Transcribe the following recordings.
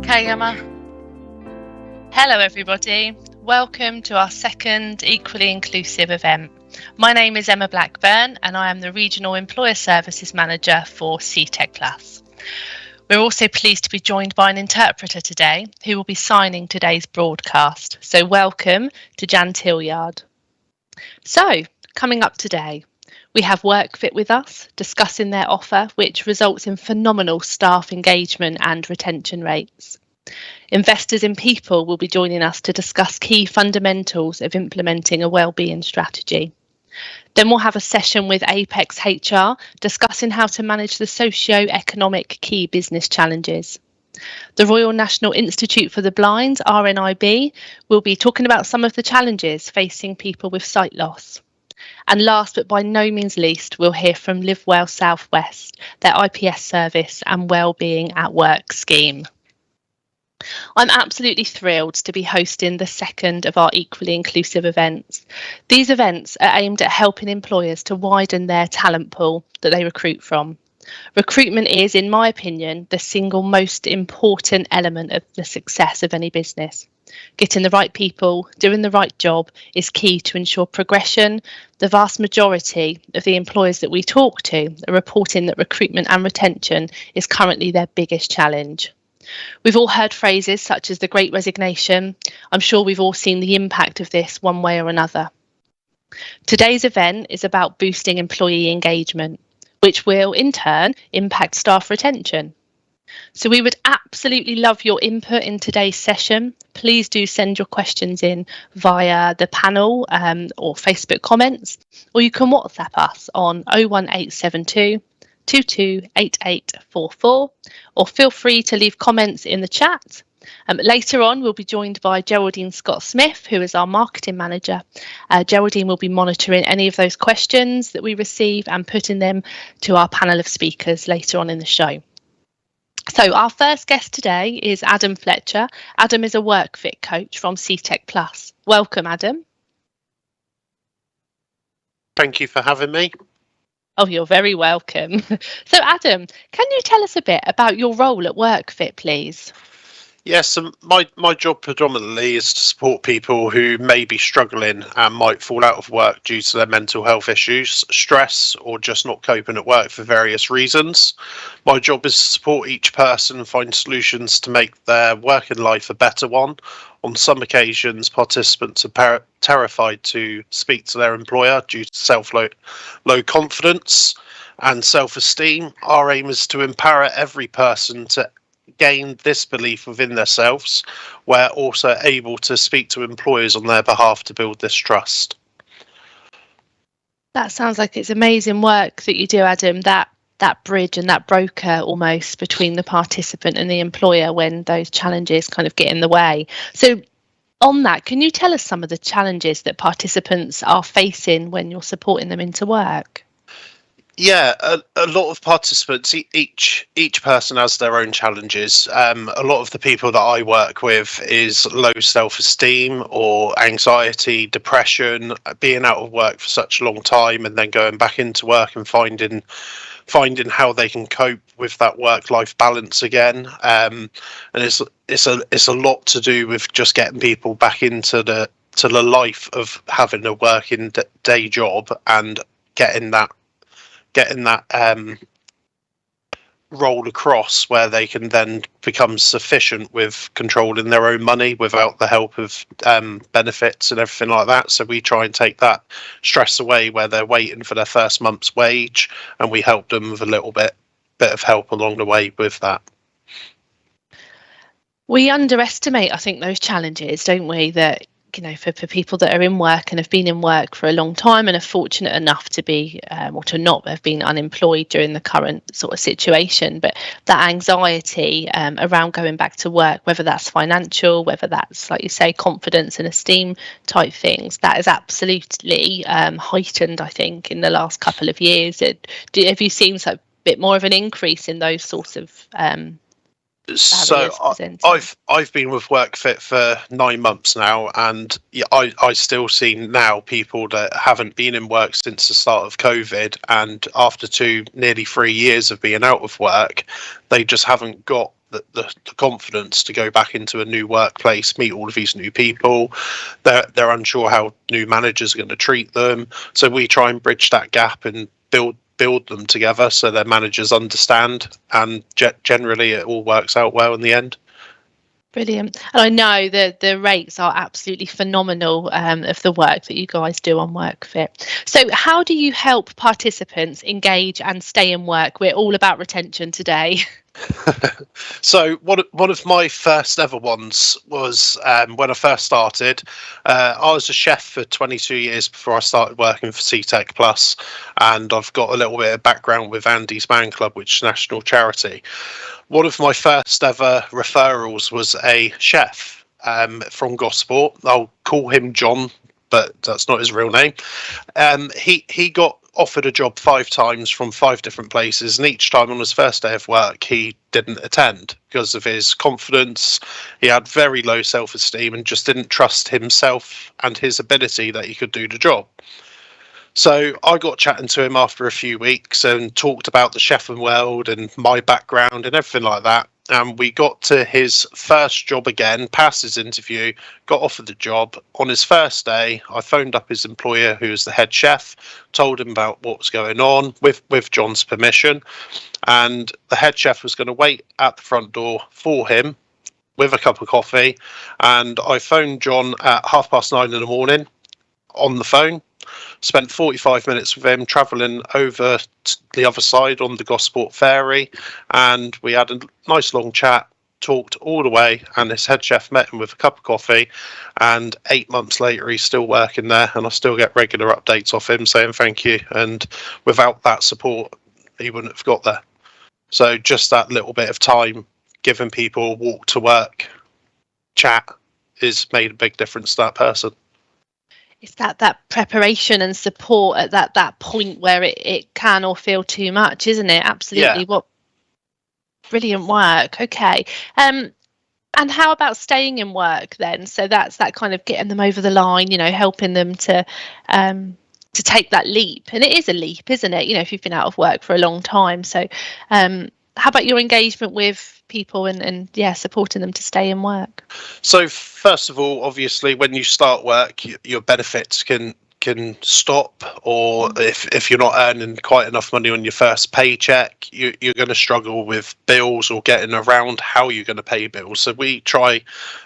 Okay, Emma. Hello, everybody. Welcome to our second Equally Inclusive event. My name is Emma Blackburn and I am the Regional Employer Services Manager for CTEC Plus. We're also pleased to be joined by an interpreter today who will be signing today's broadcast. So welcome to Jan Tilliard. So, coming up today, we have WorkFit with us discussing their offer, which results in phenomenal staff engagement and retention rates. Investors in People will be joining us to discuss key fundamentals of implementing a wellbeing strategy. Then we'll have a session with Apex HR discussing how to manage the socio-economic key business challenges. The Royal National Institute for the Blind, RNIB, will be talking about some of the challenges facing people with sight loss. And last but by no means least, we'll hear from Live Well South West, their IPS service and Wellbeing at Work scheme. I'm absolutely thrilled to be hosting the second of our Equally Inclusive events. These events are aimed at helping employers to widen their talent pool that they recruit from. Recruitment is, in my opinion, the single most important element of the success of any business. Getting the right people, doing the right job is key to ensure progression. The vast majority of the employers that we talk to are reporting that recruitment and retention is currently their biggest challenge. We've all heard phrases such as the Great Resignation. I'm sure we've all seen the impact of this one way or another. Today's event is about boosting employee engagement, which will in turn impact staff retention. So we would absolutely love your input in today's session. Please do send your questions in via the panel or Facebook comments, or you can WhatsApp us on 01872 228844, or feel free to leave comments in the chat. Later on, we'll be joined by Geraldine Scott-Smith, who is our marketing manager. Geraldine will be monitoring any of those questions that we receive and putting them to our panel of speakers later on in the show. So our first guest today is Adam Fletcher. Adam is a WorkFit coach from CTEC Plus. Welcome, Adam. Thank you for having me. Oh, you're very welcome. So, Adam, can you tell us a bit about your role at WorkFit, please? Yes, my job predominantly is to support people who may be struggling and might fall out of work due to their mental health issues, stress, or just not coping at work for various reasons. My job is to support each person and find solutions to make their working life a better one. On some occasions, participants are terrified to speak to their employer due to low confidence and self-esteem. Our aim is to empower every person to gain this belief within themselves. We're also able to speak to employers on their behalf to build this trust. That sounds like it's amazing work that you do, Adam, that bridge and that broker almost between the participant and the employer when those challenges kind of get in the way. So on that, can you tell us some of the challenges that participants are facing when you're supporting them into work? Yeah, a lot of participants, each person has their own challenges. A lot of the people that I work with is low self-esteem or anxiety, depression, being out of work for such a long time and then going back into work and finding how they can cope with that work-life balance again. And it's a lot to do with just getting people back into the life of having a working day job and getting that role across where they can then become sufficient with controlling their own money without the help of benefits and everything like that. So we try and take that stress away where they're waiting for their first month's wage, and we help them with a little bit of help along the way with that. We underestimate, I think, those challenges, don't we? That, you know, for people that are in work and have been in work for a long time and are fortunate enough to be or to not have been unemployed during the current sort of situation, but that anxiety around going back to work, whether that's financial, whether that's, like you say, confidence and esteem type things, that is absolutely heightened, I think, in the last couple of years. Have you seen a bit more of an increase in those sorts of So I've been with WorkFit for 9 months now, and I still see now people that haven't been in work since the start of COVID, and after nearly 3 years of being out of work, they just haven't got the confidence to go back into a new workplace, meet all of these new people. They're unsure how new managers are going to treat them. So we try and bridge that gap and build them together so their managers understand, and generally it all works out well in the end. Brilliant. And I know that the rates are absolutely phenomenal of the work that you guys do on WorkFit. So how do you help participants engage and stay in work? We're all about retention today. So one of my first ever ones was when I first started. I was a chef for 22 years before I started working for CTEC Plus, and I've got a little bit of background with Andy's Man Club, which is a national charity. One of my first ever referrals was a chef from Gosport. I'll call him John, but that's not his real name. He got offered a job 5 times from 5 different places, and each time on his first day of work he didn't attend because of his confidence. He had very low self-esteem and just didn't trust himself and his ability that he could do the job. So I got chatting to him after a few weeks and talked about the chefing world and my background and everything like that. And we got to his first job again, passed his interview, got offered the job. On his first day, I phoned up his employer, who was the head chef, told him about what was going on with John's permission. And the head chef was going to wait at the front door for him with a cup of coffee. And I phoned John at 9:30 in the morning on the phone. Spent 45 minutes with him, travelling over to the other side on the Gosport ferry, and we had a nice long chat, talked all the way, and this head chef met him with a cup of coffee, and 8 months later he's still working there, and I still get regular updates off him saying thank you, and without that support he wouldn't have got there. So just that little bit of time, giving people a walk to work chat, has made a big difference to that person. It's that preparation and support at that point where it can or feel too much, isn't it? Absolutely. Yeah. What brilliant work. Okay. And how about staying in work then? So that's that kind of getting them over the line, helping them to take that leap. And it is a leap, isn't it? If you've been out of work for a long time. So how about your engagement with people and supporting them to stay in work? So first of all, obviously, when you start work, your benefits can stop, or if you're not earning quite enough money on your first paycheck, you're going to struggle with bills or getting around how you're going to pay bills. So we try,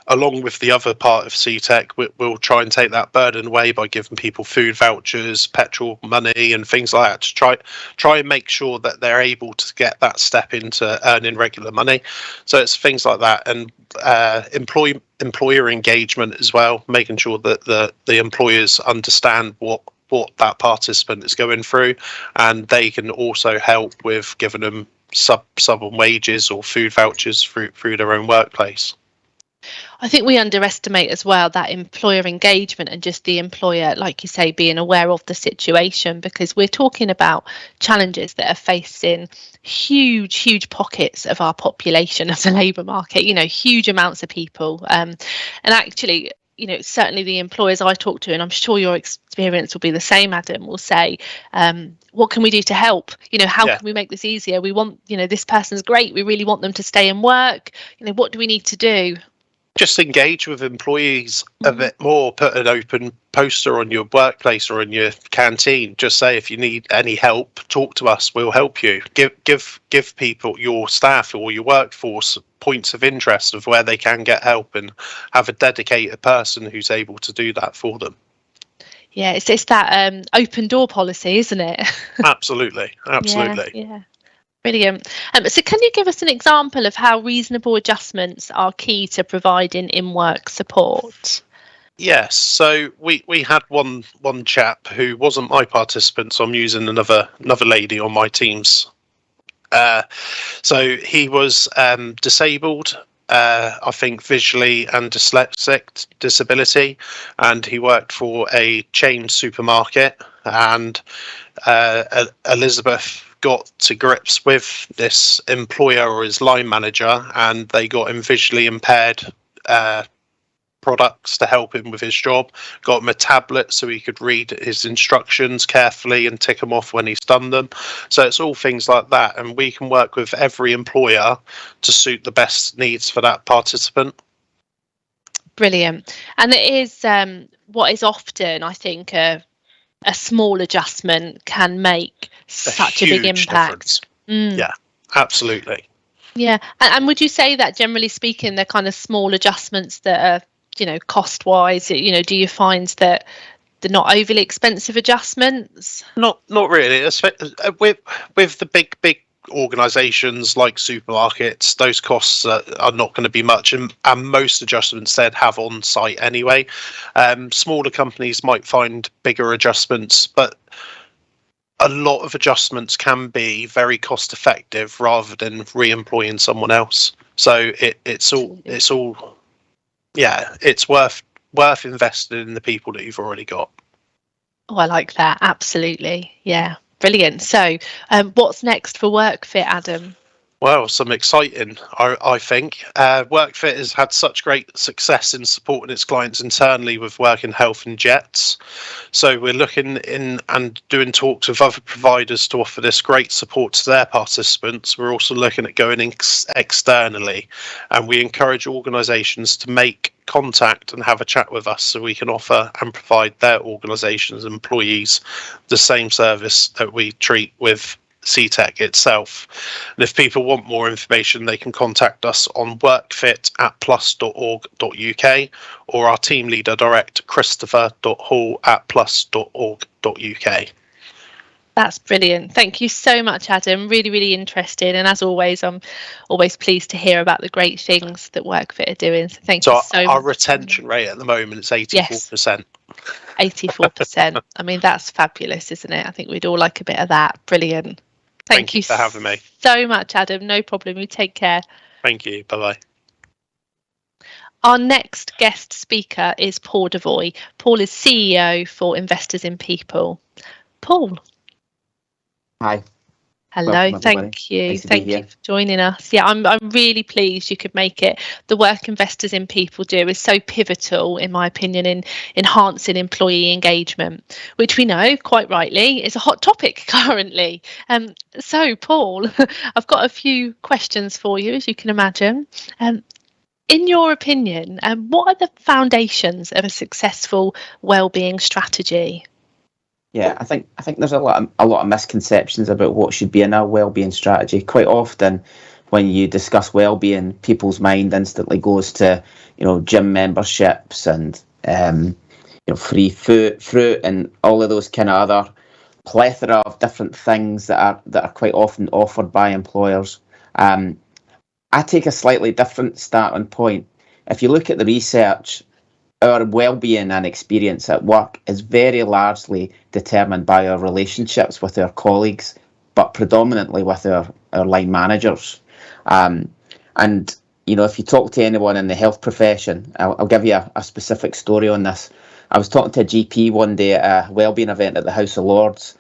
along with the other part of CTEC, we'll try and take that burden away by giving people food vouchers, petrol money and things like that, to try and make sure that they're able to get that step into earning regular money. So it's things like that, and employer engagement as well, making sure that the employers understand what that participant is going through, and they can also help with giving them sub on wages or food vouchers through their own workplace. I think we underestimate as well that employer engagement and just the employer, like you say, being aware of the situation, because we're talking about challenges that are facing huge pockets of our population, of the labour market, huge amounts of people. And actually, certainly the employers I talk to, and I'm sure your experience will be the same, Adam, will say, what can we do to help? How can we make this easier? We want, this person's great. We really want them to stay in work. What do we need to do? Just engage with employees a bit more. Put an open poster on your workplace or in your canteen. Just say, if you need any help, talk to us. We'll help you. Give people, your staff or your workforce, points of interest of where they can get help, and have a dedicated person who's able to do that for them. Yeah, it's that open door policy, isn't it? Absolutely. Yeah. Brilliant. So can you give us an example of how reasonable adjustments are key to providing in-work support? Yes. So we had one chap who wasn't my participant, so I'm using another lady on my teams. So he was disabled, I think visually and dyslexic disability, and he worked for a chain supermarket, and Elizabeth got to grips with this employer or his line manager, and they got him visually impaired products to help him with his job, got him a tablet so he could read his instructions carefully and tick them off when he's done them. So it's all things like that, and we can work with every employer to suit the best needs for that participant. Brilliant. And it is what is often, I think, a small adjustment can make such a big impact. Yeah, absolutely. Yeah. And would you say that, generally speaking, they're kind of small adjustments that are, cost wise, do you find that they're not overly expensive adjustments? Not really. With the big organisations like supermarkets, those costs are not going to be much, and most adjustments they'd have on site anyway. Smaller companies might find bigger adjustments, but a lot of adjustments can be very cost effective rather than re-employing someone else. So it's worth investing in the people that you've already got. Oh, I like that. Absolutely. Yeah. Brilliant. So what's next for WorkFit, Adam? Well, some exciting, I think. WorkFit has had such great success in supporting its clients internally with working health and jets. So we're looking in and doing talks with other providers to offer this great support to their participants. We're also looking at going externally, and we encourage organisations to make contact and have a chat with us so we can offer and provide their organisation's employees the same service that we treat with CTEC itself. And if people want more information, they can contact us on workfit@plus.org.uk or our team leader direct, christopher.hall@plus.org.uk. That's brilliant. Thank you so much, Adam. Really, really interested. And as always, I'm always pleased to hear about the great things that WorkFit are doing. So thank you so much. Our retention rate at the moment is 84%. Yes, 84%. I mean, that's fabulous, isn't it? I think we'd all like a bit of that. Brilliant. Thank you for having me so much, Adam. No problem. You take care. Thank you. Bye-bye. Our next guest speaker is Paul Devoy. Paul is CEO for Investors in People. Paul. Hi. Hello. Welcome, thank you. Nice Thank you for joining us. Yeah, I'm really pleased you could make it. The work Investors in People do is so pivotal, in my opinion, in enhancing employee engagement, which we know, quite rightly, is a hot topic currently. So, Paul, I've got a few questions for you, as you can imagine. In your opinion, what are the foundations of a successful wellbeing strategy? Yeah, I think there's a lot of misconceptions about what should be in a wellbeing strategy. Quite often, when you discuss wellbeing, people's mind instantly goes to gym memberships and free fruit and all of those kind of other plethora of different things that are quite often offered by employers. I take a slightly different starting point. If you look at the research, our well-being and experience at work is very largely determined by our relationships with our colleagues, but predominantly with our line managers. And if you talk to anyone in the health profession, I'll give you a specific story on this. I was talking to a GP one day at a wellbeing event at the House of Lords,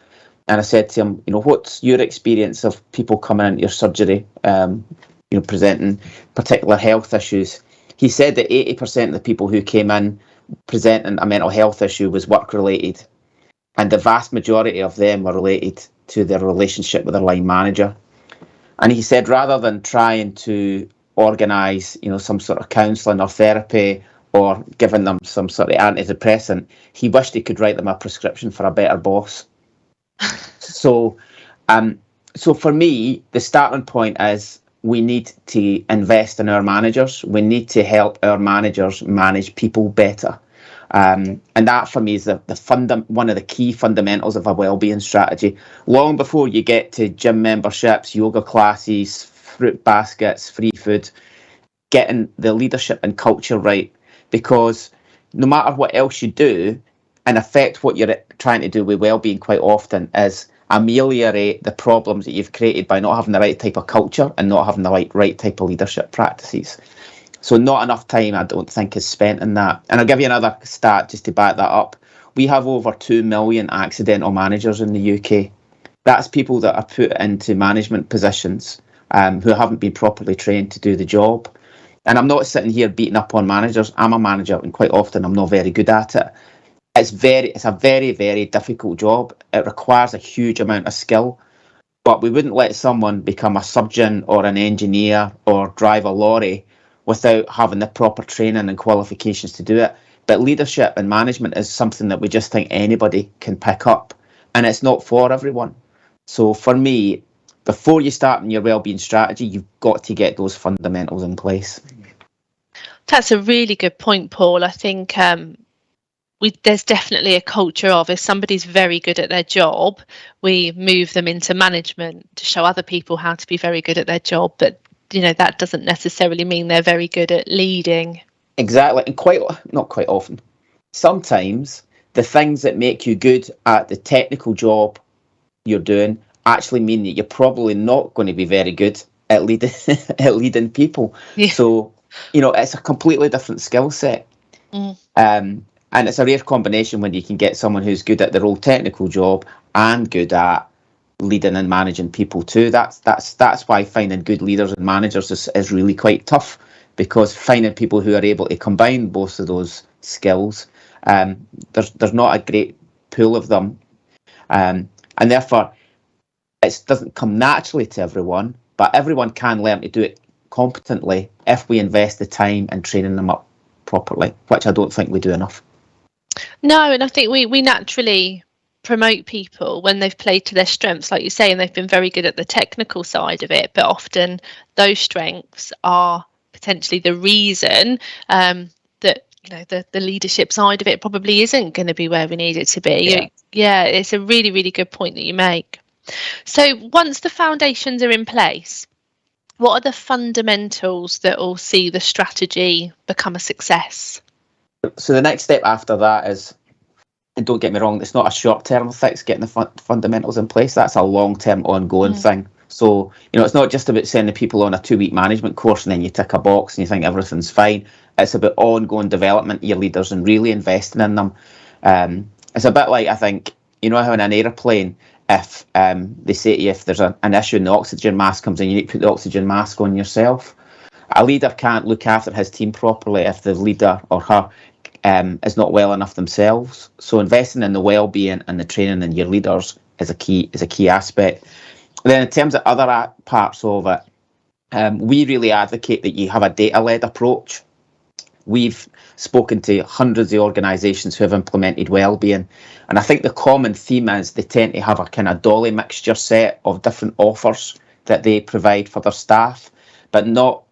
and I said to him, what's your experience of people coming into your surgery, presenting particular health issues? He said that 80% of the people who came in presenting a mental health issue was work-related, and the vast majority of them were related to their relationship with their line manager. And he said rather than trying to organise, some sort of counselling or therapy or giving them some sort of antidepressant, he wished he could write them a prescription for a better boss. So for me, the starting point is we need to invest in our managers. We need to help our managers manage people better. And that for me is one of the key fundamentals of a wellbeing strategy. Long before you get to gym memberships, yoga classes, fruit baskets, free food, getting the leadership and culture right. Because no matter what else you do, in effect, what you're trying to do with wellbeing quite often is ameliorate the problems that you've created by not having the right type of culture and not having the right type of leadership practices. So not enough time, I don't think, is spent in that. And I'll give you another stat just to back that up. We have over 2 million accidental managers in the UK. That's people that are put into management positions who haven't been properly trained to do the job. and I'm not sitting here beating up on managers. I'm a manager, and quite often I'm not very good at it. It's a very, very difficult job. It requires a huge amount of skill, but we wouldn't let someone become a surgeon or an engineer or drive a lorry without having the proper training and qualifications to do it. But leadership and management is something that we just think anybody can pick up, and it's not for everyone. So for me, before you start on your wellbeing strategy, you've got to get those fundamentals in place. That's a really good point, Paul. I think there's definitely a culture of, if somebody's very good at their job, we move them into management to show other people how to be very good at their job. But, that doesn't necessarily mean they're very good at leading. Exactly. And not quite often. Sometimes the things that make you good at the technical job you're doing actually mean that you're probably not going to be very good at leading at leading people. Yeah. So, it's a completely different skill set. And it's a rare combination when you can get someone who's good at their old technical job and good at leading and managing people too. That's why finding good leaders and managers is really quite tough, because finding people who are able to combine both of those skills, there's not a great pool of them, and therefore it doesn't come naturally to everyone, but everyone can learn to do it competently if we invest the time in training them up properly, which I don't think we do enough. No, and I think we naturally promote people when they've played to their strengths, like you say, and they've been very good at the technical side of it, but often those strengths are potentially the reason that the leadership side of it probably isn't going to be where we need it to be. Yeah, it's a really, really good point that you make. So once the foundations are in place, what are the fundamentals that will see the strategy become a success? So the next step after that is, and don't get me wrong, it's not a short-term fix getting the fundamentals in place. That's a long-term ongoing thing. So, it's not just about sending people on a 2-week management course and then you tick a box and you think everything's fine. It's about ongoing development of your leaders and really investing in them. It's a bit like, I think, how in an aeroplane, if they say to you, if there's an issue and the oxygen mask comes in, you need to put the oxygen mask on yourself. A leader can't look after his team properly if the leader or her is not well enough themselves. So investing in the well-being and the training in your leaders is a key aspect. And then in terms of other parts of it, we really advocate that you have a data-led approach. We've spoken to hundreds of organisations who have implemented well-being, and I think the common theme is they tend to have a kind of dolly mixture set of different offers that they provide for their staff, but not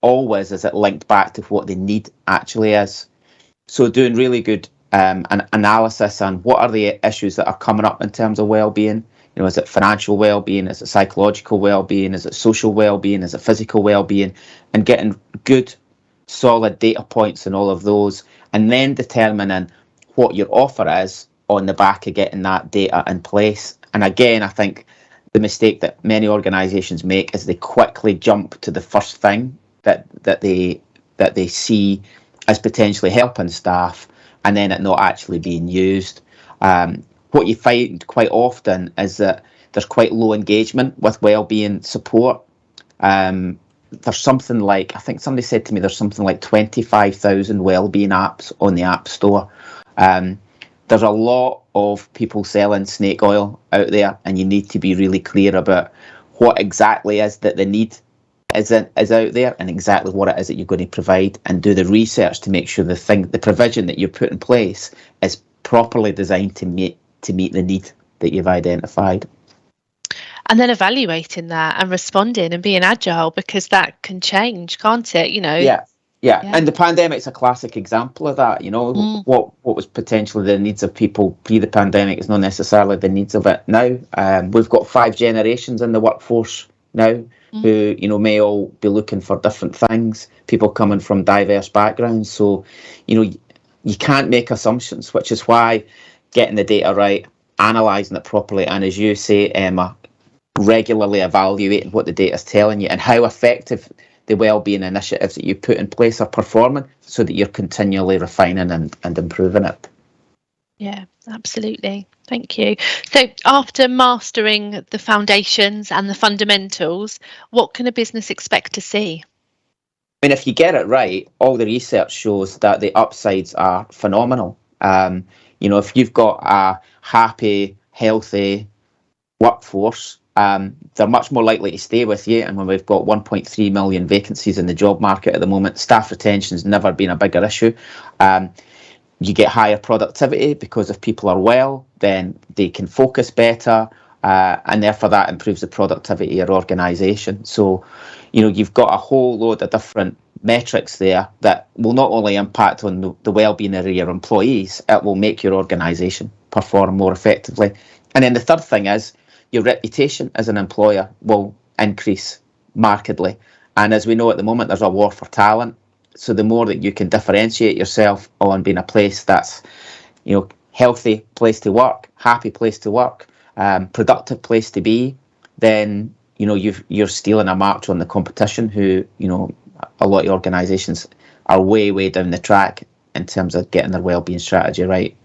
always is it linked back to what the need actually is. So doing really good an analysis on what are the issues that are coming up in terms of well-being. Is it financial well-being? Is it psychological well-being? Is it social well-being? Is it physical well-being? And getting good, solid data points in all of those, and then determining what your offer is on the back of getting that data in place. And again, I think the mistake that many organisations make is they quickly jump to the first thing that they see as potentially helping staff, and then it not actually being used. What you find quite often is that there's quite low engagement with wellbeing support. There's something like, I think somebody said to me, there's something like 25,000 wellbeing apps on the App Store. There's a lot of people selling snake oil out there, and you need to be really clear about what exactly is that the need is out there and exactly what it is that you're going to provide, and do the research to make sure the provision that you put in place is properly designed to meet the need that you've identified. And then evaluating that and responding and being agile, because that can change, can't it? Yeah. And the pandemic's a classic example of that. What was potentially the needs of people pre the pandemic is not necessarily the needs of it now. We've got 5 generations in the workforce now who may all be looking for different things, people coming from diverse backgrounds. So you can't make assumptions, which is why getting the data right, analysing it properly, and as you say, Emma, regularly evaluating what the data is telling you and how effective the wellbeing initiatives that you put in place are performing, so that you're continually refining and improving it. Yeah, absolutely. Thank you. So after mastering the foundations and the fundamentals, what can a business expect to see? I mean, if you get it right, all the research shows that the upsides are phenomenal. If you've got a happy, healthy workforce, they're much more likely to stay with you. And when we've got 1.3 million vacancies in the job market at the moment, staff retention's never been a bigger issue. You get higher productivity because if people are well, then they can focus better, and therefore that improves the productivity of your organisation. So, you've got a whole load of different metrics there that will not only impact on the well-being of your employees, it will make your organisation perform more effectively. And then the third thing is your reputation as an employer will increase markedly. And as we know at the moment, there's a war for talent. So the more that you can differentiate yourself on being a place that's, healthy place to work, happy place to work, productive place to be, then, you're stealing a march on the competition who, a lot of organisations are way down the track in terms of getting their wellbeing strategy right.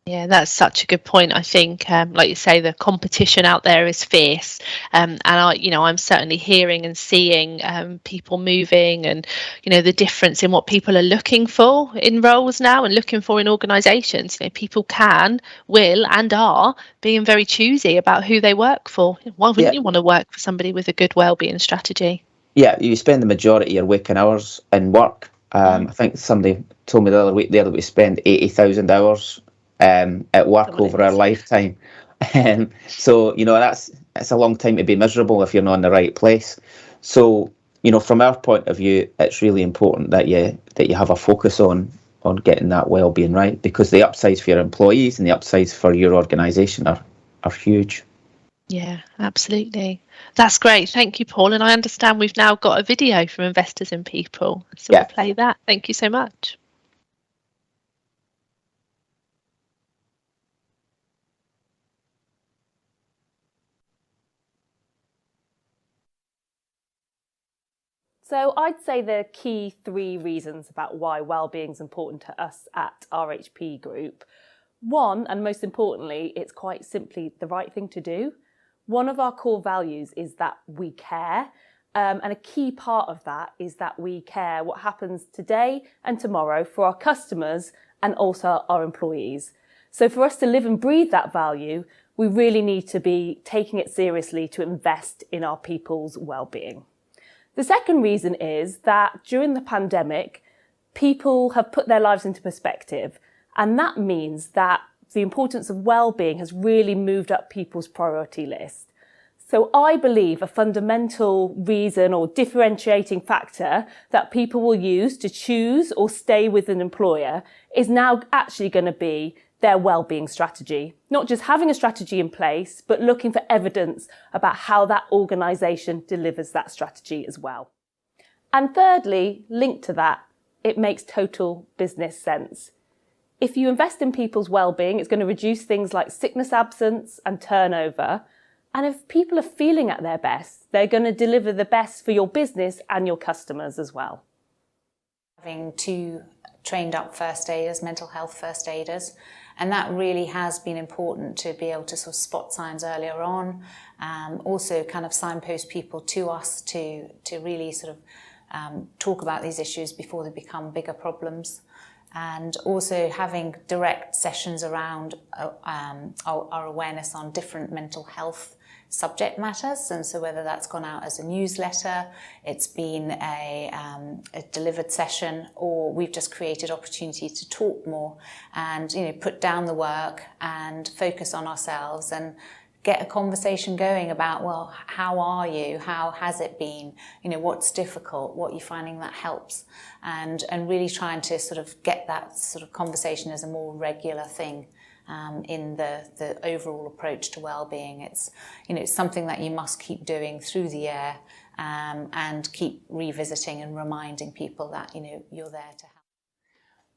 Yeah, that's such a good point. I think, like you say, the competition out there is fierce, and I'm certainly hearing and seeing people moving, and the difference in what people are looking for in roles now and looking for in organisations. People will, and are being very choosy about who they work for. Why wouldn't you want to work for somebody with a good wellbeing strategy? Yeah, you spend the majority of your waking hours in work. I think somebody told me the other week there that we spend 80,000 hours at work over our lifetime. So, it's a long time to be miserable if you're not in the right place. So, from our point of view, it's really important that you have a focus on getting that well-being right, because the upsides for your employees and the upsides for your organisation are huge. Yeah, absolutely. That's great. Thank you, Paul. And I understand we've now got a video from Investors in People. So we'll play that. Thank you so much. So I'd say the key 3 reasons about why wellbeing is important to us at RHP Group. 1, and most importantly, it's quite simply the right thing to do. One of our core values is that we care, and a key part of that is that we care what happens today and tomorrow for our customers and also our employees. So for us to live and breathe that value, we really need to be taking it seriously to invest in our people's well-being. The second reason is that during the pandemic, people have put their lives into perspective, and that means that the importance of well-being has really moved up people's priority list. So I believe a fundamental reason or differentiating factor that people will use to choose or stay with an employer is now actually going to be their well-being strategy. Not just having a strategy in place, but looking for evidence about how that organisation delivers that strategy as well. And thirdly, linked to that, it makes total business sense. If you invest in people's well-being, it's going to reduce things like sickness absence and turnover. And if people are feeling at their best, they're going to deliver the best for your business and your customers as well. Having 2 trained up first aiders, mental health first aiders, and that really has been important to be able to sort of spot signs earlier on, also kind of signpost people to us to really sort of talk about these issues before they become bigger problems. And also having direct sessions around our awareness on different mental health subject matters. And so whether that's gone out as a newsletter, it's been a delivered session, or we've just created opportunity to talk more and, put down the work and focus on ourselves and get a conversation going about, well, how are you? How has it been? What's difficult? What are you finding that helps? And really trying to sort of get that sort of conversation as a more regular thing in the overall approach to well-being. It's, it's something that you must keep doing through the year and keep revisiting and reminding people that, you're there to help.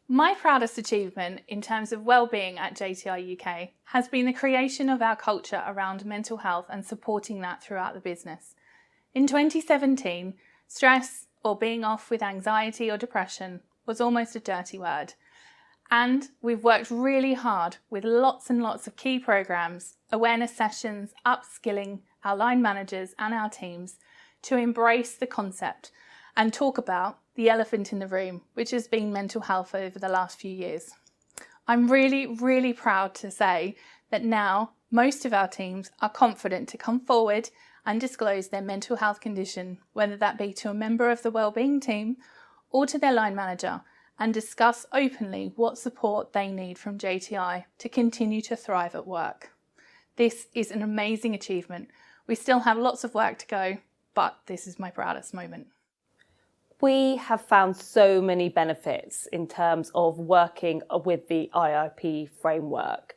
My proudest achievement in terms of wellbeing at JTI UK has been the creation of our culture around mental health and supporting that throughout the business. In 2017, stress or being off with anxiety or depression was almost a dirty word. And we've worked really hard with lots and lots of key programs, awareness sessions, upskilling our line managers and our teams to embrace the concept and talk about the elephant in the room, which has been mental health over the last few years. I'm really, really proud to say that now most of our teams are confident to come forward and disclose their mental health condition, whether that be to a member of the Wellbeing team or to their line manager, and discuss openly what support they need from JTI to continue to thrive at work. This is an amazing achievement. We still have lots of work to go, but this is my proudest moment. We have found so many benefits in terms of working with the IIP framework.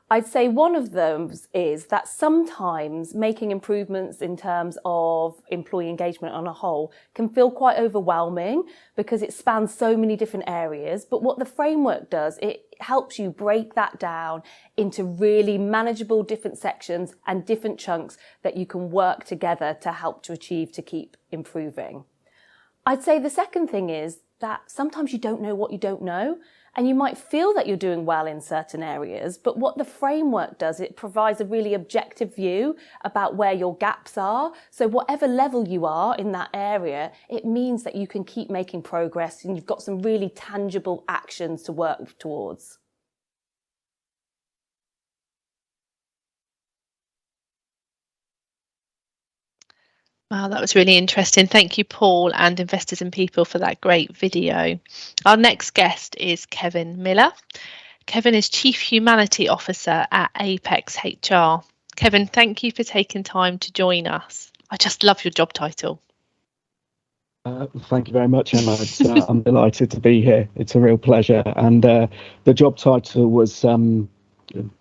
I'd say one of those is that sometimes making improvements in terms of employee engagement on a whole can feel quite overwhelming because it spans so many different areas. But what the framework does, it helps you break that down into really manageable different sections and different chunks that you can work together to help to achieve to keep improving. I'd say the second thing is that sometimes you don't know what you don't know. And you might feel that you're doing well in certain areas, but what the framework does, it provides a really objective view about where your gaps are. So whatever level you are in that area, it means that you can keep making progress and you've got some really tangible actions to work towards. Wow, that was really interesting. Thank you, Paul, and Investors in People for that great video. Our next guest is Kevin Miller. Kevin is Chief Humanity Officer at Apex HR. Kevin, thank you for taking time to join us. I just love your job title. Thank you very much, Emma. I'm delighted to be here. It's a real pleasure. And the job title was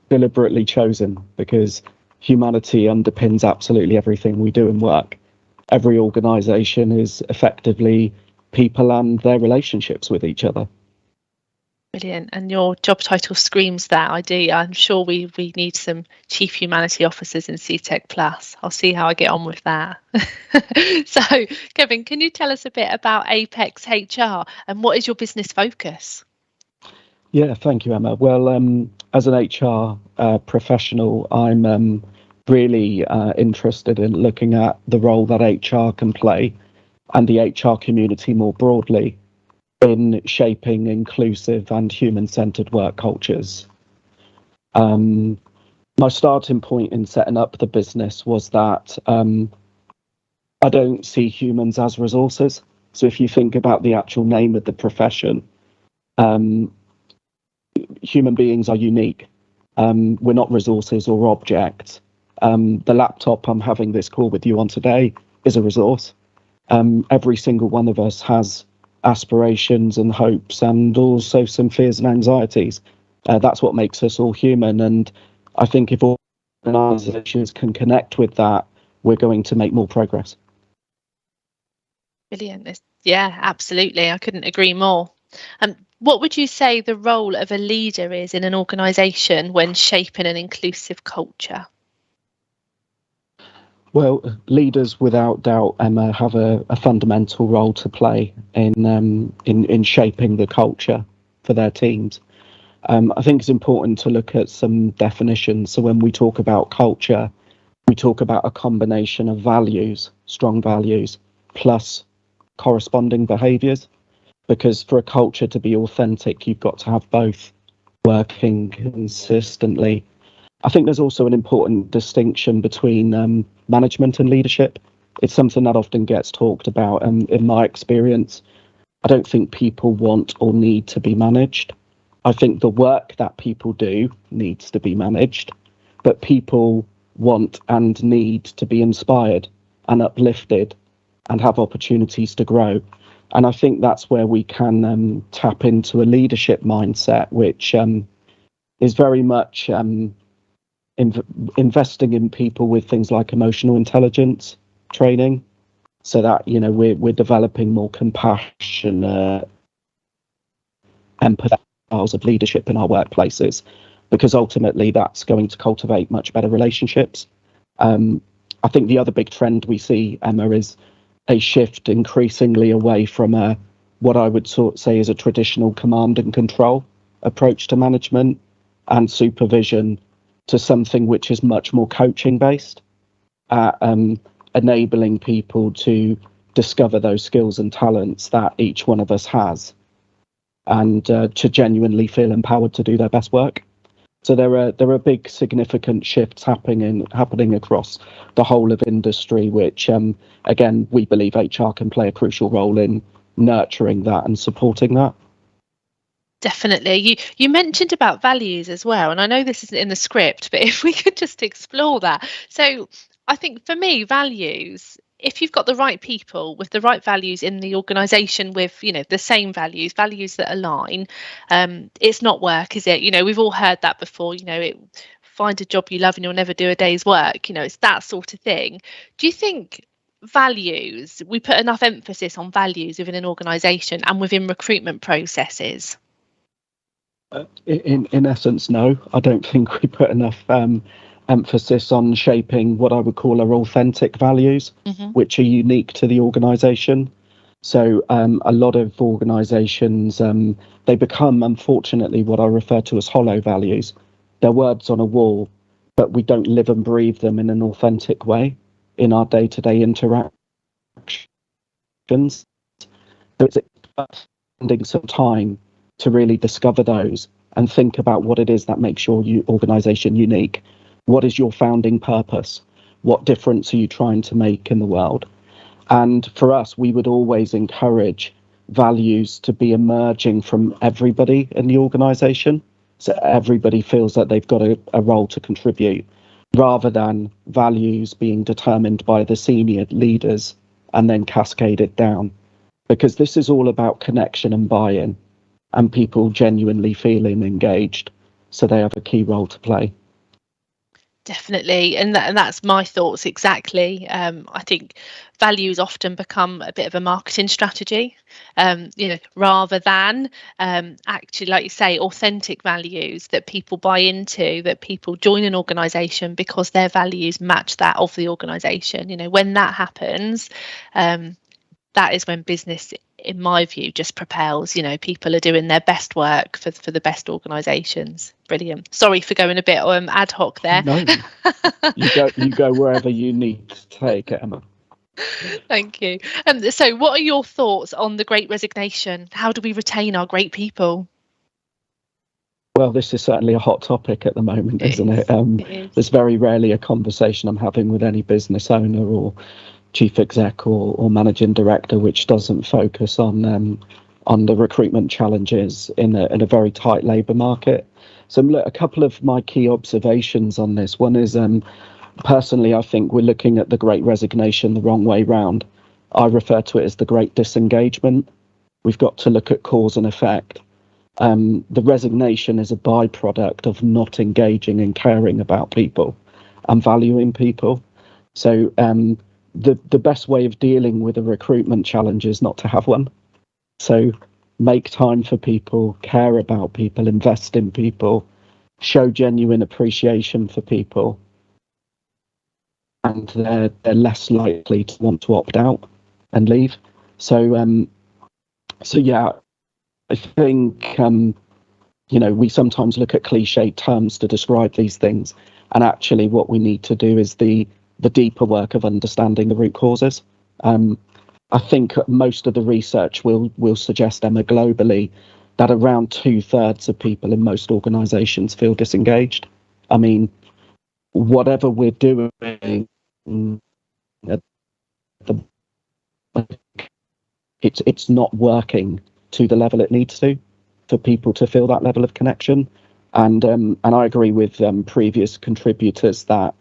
deliberately chosen because humanity underpins absolutely everything we do in work. Every organisation is effectively people and their relationships with each other. Brilliant. And your job title screams that. I'm sure we need some Chief Humanity Officers in CTEC Plus. I'll see how I get on with that. So, Kevin, can you tell us a bit about Apex HR and what is your business focus? Yeah, thank you, Emma. Well, as an HR professional, I'm really interested in looking at the role that HR can play and the HR community more broadly in shaping inclusive and human-centred work cultures. My starting point in setting up the business was that I don't see humans as resources. So if you think about the actual name of the profession, human beings are unique. We're not resources or objects. The laptop I'm having this call with you on today is a resource. Every single one of us has aspirations and hopes and also some fears and anxieties. That's what makes us all human. And I think if organisations can connect with that, we're going to make more progress. Brilliant. Yeah, absolutely. I couldn't agree more. What would you say the role of a leader is in an organisation when shaping an inclusive culture? Well, leaders, without doubt, Emma, have a fundamental role to play in shaping the culture for their teams. I think it's important to look at some definitions. So when we talk about culture, we talk about a combination of values, strong values, plus corresponding behaviours. Because for a culture to be authentic, you've got to have both working consistently. I think there's also an important distinction between management and leadership. It's something that often gets talked about. And in my experience, I don't think people want or need to be managed. I think the work that people do needs to be managed, but people want and need to be inspired and uplifted and have opportunities to grow. And I think that's where we can tap into a leadership mindset, which is very much investing in people with things like emotional intelligence training, so that we're developing more compassion, empathy, styles of leadership in our workplaces, because ultimately that's going to cultivate much better relationships. I think the other big trend we see, Emma, is a shift increasingly away from what I would say is a traditional command and control approach to management and supervision, to something which is much more coaching based, enabling people to discover those skills and talents that each one of us has, and to genuinely feel empowered to do their best work. So there are big significant shifts happening across the whole of industry, which again we believe HR can play a crucial role in nurturing that and supporting that. Definitely. You mentioned about values as well, and I know this isn't in the script, but if we could just explore that. So I think for me, values, if you've got the right people with the right values in the organisation with, the same values that align, it's not work, is it? We've all heard that before, find a job you love and you'll never do a day's work, it's that sort of thing. Do you think values, we put enough emphasis on values within an organisation and within recruitment processes? In essence, no. I don't think we put enough emphasis on shaping what I would call our authentic values, which are unique to the organisation. So a lot of organisations, they become, unfortunately, what I refer to as hollow values. They're words on a wall, but we don't live and breathe them in an authentic way in our day-to-day interactions. So it's spending some time to really discover those and think about what it is that makes your organisation unique. What is your founding purpose? What difference are you trying to make in the world? And for us, we would always encourage values to be emerging from everybody in the organisation. So everybody feels that they've got a role to contribute, rather than values being determined by the senior leaders and then cascaded down. Because this is all about connection and buy-in, and people genuinely feeling engaged, so they have a key role to play. Definitely, and that's my thoughts exactly. I think values often become a bit of a marketing strategy, rather than actually, like you say, authentic values that people buy into, that people join an organisation because their values match that of the organisation. When that happens, that is when business, in my view, just propels. People are doing their best work for the best organisations. Brilliant. Sorry for going a bit ad hoc there. No, you go wherever you need to take it, Emma. Thank you. So what are your thoughts on the Great Resignation? How do we retain our great people? Well, this is certainly a hot topic at the moment, isn't it? It is. There's very rarely a conversation I'm having with any business owner or chief exec or managing director which doesn't focus on the recruitment challenges in a very tight labour market. So look, a couple of my key observations on this. One is, personally, I think we're looking at the Great Resignation the wrong way round. I refer to it as the Great Disengagement. We've got to look at cause and effect. The resignation is a byproduct of not engaging and caring about people and valuing people. So the best way of dealing with a recruitment challenge is not to have one. So make time for people, care about people, invest in people, show genuine appreciation for people, and they're less likely to want to opt out and leave. So yeah, I think we sometimes look at cliched terms to describe these things, and actually what we need to do is the deeper work of understanding the root causes. I think most of the research will suggest, Emma, globally, that around 2/3 of people in most organisations feel disengaged. I mean, whatever we're doing, it's not working to the level it needs to for people to feel that level of connection. And I agree with previous contributors that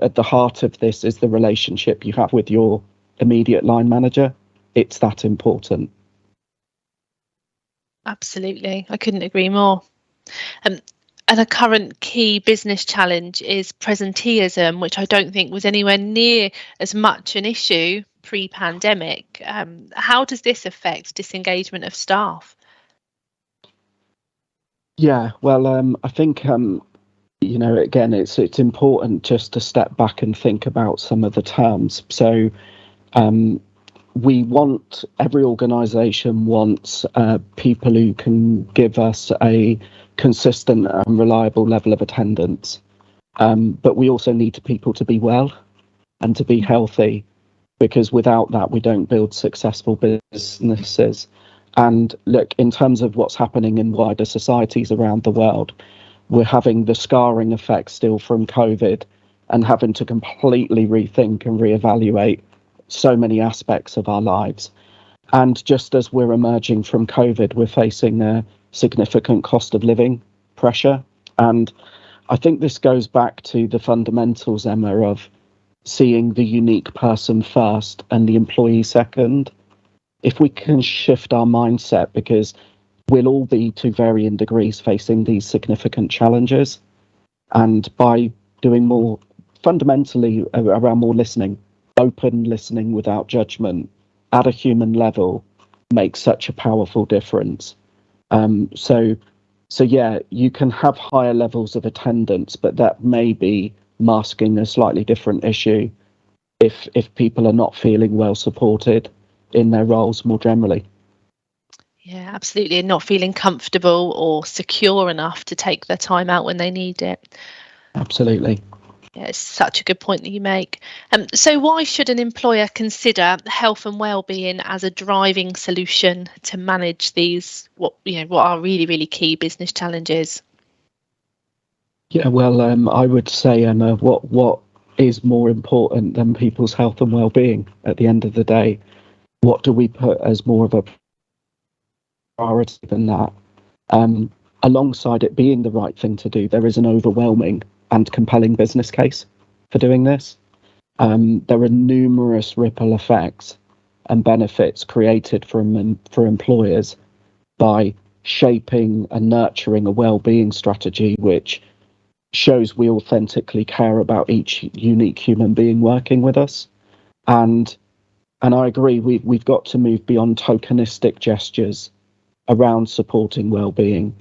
at the heart of this is the relationship you have with your immediate line manager. It's that important. Absolutely, I couldn't agree more. And a current key business challenge is presenteeism, which I don't think was anywhere near as much an issue pre-pandemic. How does this affect disengagement of staff? Yeah, well, I think again, it's important just to step back and think about some of the terms. So every organisation wants people who can give us a consistent and reliable level of attendance. But we also need people to be well and to be healthy because without that, we don't build successful businesses. And look, in terms of what's happening in wider societies around the world, we're having the scarring effect still from COVID and having to completely rethink and reevaluate so many aspects of our lives. And just as we're emerging from COVID, we're facing a significant cost of living pressure. And I think this goes back to the fundamentals, Emma, of seeing the unique person first and the employee second. If we can shift our mindset, because we'll all be to varying degrees facing these significant challenges, and by doing more fundamentally around more listening, open listening without judgment at a human level makes such a powerful difference. So yeah, you can have higher levels of attendance, but that may be masking a slightly different issue if people are not feeling well supported in their roles more generally. Yeah, absolutely. And not feeling comfortable or secure enough to take their time out when they need it. Absolutely. Yeah, it's such a good point that you make. So why should an employer consider health and well-being as a driving solution to manage these, what are really, really key business challenges? Yeah, well, I would say, Emma, what is more important than people's health and well-being at the end of the day? What do we put as more of a priority than that? Alongside it being the right thing to do, there is an overwhelming and compelling business case for doing this. There are numerous ripple effects and benefits created for employers by shaping and nurturing a well-being strategy which shows we authentically care about each unique human being working with us. And I agree, we've got to move beyond tokenistic gestures around supporting well-being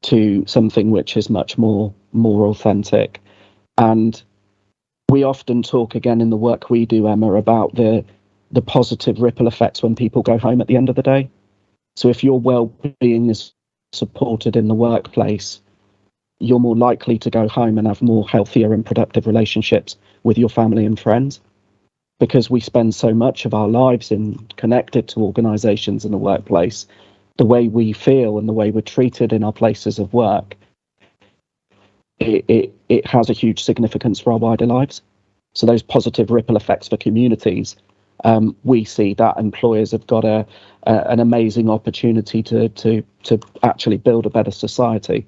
to something which is much more authentic. And we often talk, again, in the work we do, Emma, about the positive ripple effects when people go home at the end of the day. So if your well-being is supported in the workplace, you're more likely to go home and have more healthier and productive relationships with your family and friends, because we spend so much of our lives connected to organisations in the workplace. The way we feel and the way we're treated in our places of work, it has a huge significance for our wider lives. So those positive ripple effects for communities, we see that employers have got an amazing opportunity to actually build a better society.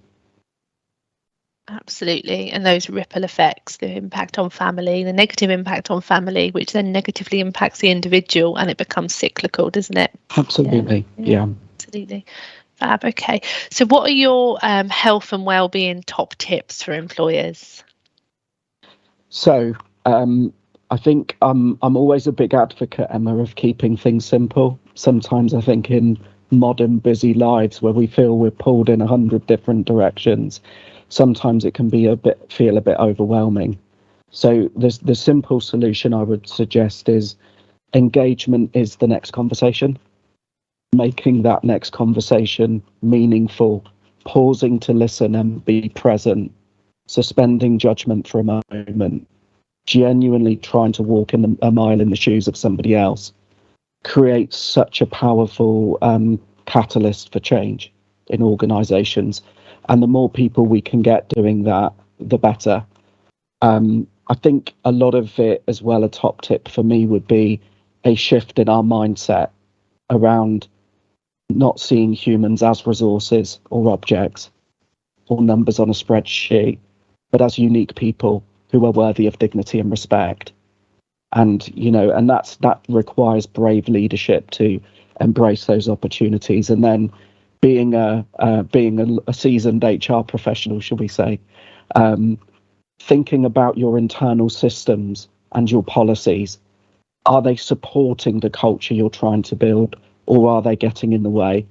Absolutely. And those ripple effects, the impact on family, the negative impact on family, which then negatively impacts the individual, and it becomes cyclical, doesn't it? Absolutely. Yeah. Absolutely. Fab. Okay. So what are your health and wellbeing top tips for employers? So I think I'm always a big advocate, Emma, of keeping things simple. Sometimes I think in modern busy lives where we feel we're pulled in 100 different directions, sometimes it can be feel a bit overwhelming. So the simple solution I would suggest is engagement is the next conversation. Making that next conversation meaningful, pausing to listen and be present, suspending judgment for a moment, genuinely trying to walk a mile in the shoes of somebody else, creates such a powerful catalyst for change in organisations. And the more people we can get doing that, the better. I think a lot of it as well, a top tip for me would be a shift in our mindset around not seeing humans as resources or objects or numbers on a spreadsheet, but as unique people who are worthy of dignity and respect. And that requires brave leadership to embrace those opportunities. And then being a seasoned HR professional, shall we say, thinking about your internal systems and your policies. Are they supporting the culture you're trying to build, or are they getting in the way?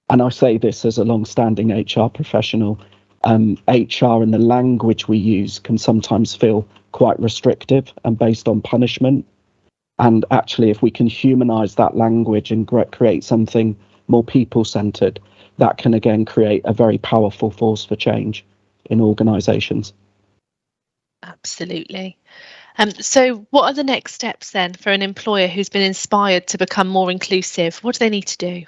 And I say this as a long-standing HR professional. HR and the language we use can sometimes feel quite restrictive and based on punishment. And actually, if we can humanize that language and create something more people-centered, that can again create a very powerful force for change in organizations. Absolutely. So what are the next steps then for an employer who's been inspired to become more inclusive? What do they need to do?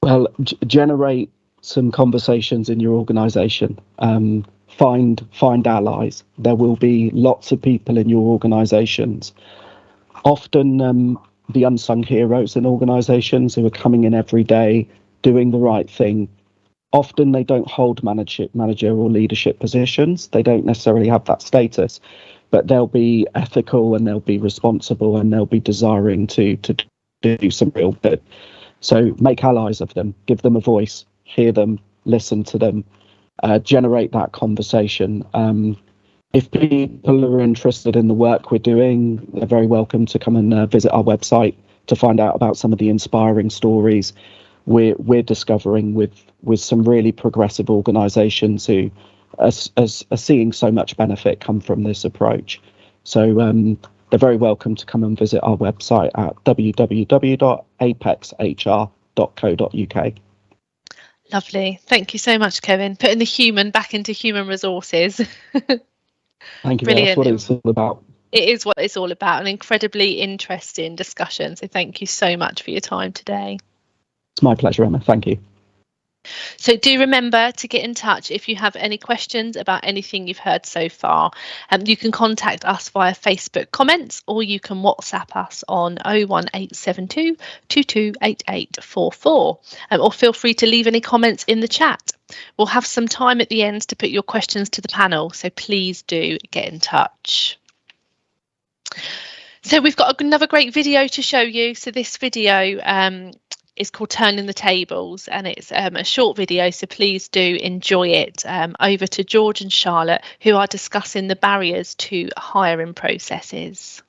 Well, generate some conversations in your organisation. Find allies. There will be lots of people in your organisations. Often the unsung heroes in organisations who are coming in every day, doing the right thing. Often they don't hold manager or leadership positions. They don't necessarily have that status, but they'll be ethical and they'll be responsible and they'll be desiring to do some real good. So make allies of them, give them a voice, hear them, listen to them, generate that conversation. If people are interested in the work we're doing, they're very welcome to come and visit our website to find out about some of the inspiring stories we're discovering with some really progressive organisations who are seeing so much benefit come from this approach. So they're very welcome to come and visit our website at www.apexhr.co.uk. Lovely. Thank you so much, Kevin. Putting the human back into human resources. Thank you. Brilliant. That's what it's all about. It is what it's all about. An incredibly interesting discussion. So thank you so much for your time today. It's my pleasure, Emma. Thank you. So do remember to get in touch if you have any questions about anything you've heard so far. You can contact us via Facebook comments, or you can WhatsApp us on 01872 228844, or feel free to leave any comments in the chat. We'll have some time at the end to put your questions to the panel, so please do get in touch. So we've got another great video to show you. So this video is called Turning the Tables, and it's a short video, so please do enjoy it. Over to George and Charlotte, who are discussing the barriers to hiring processes.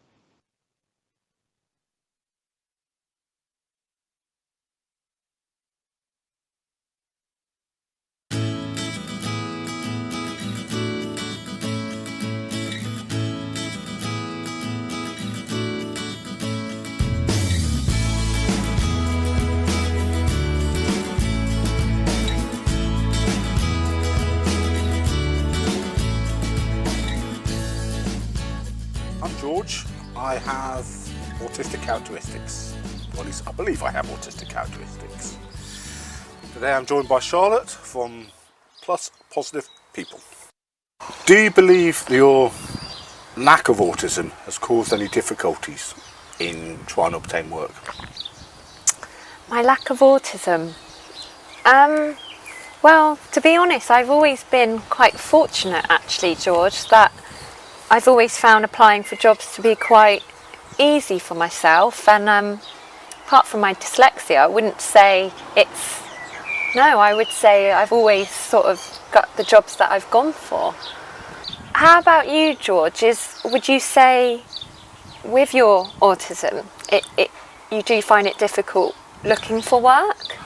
I'm George. I have autistic characteristics. Well, at least I believe I have autistic characteristics. Today I'm joined by Charlotte from Plus Positive People. Do you believe your lack of autism has caused any difficulties in trying to obtain work? My lack of autism? Well, to be honest, I've always been quite fortunate actually, George, that I've always found applying for jobs to be quite easy for myself, and apart from my dyslexia, I wouldn't say it's... No, I would say I've always sort of got the jobs that I've gone for. How about you, George? Would you say with your autism, you do find it difficult looking for work?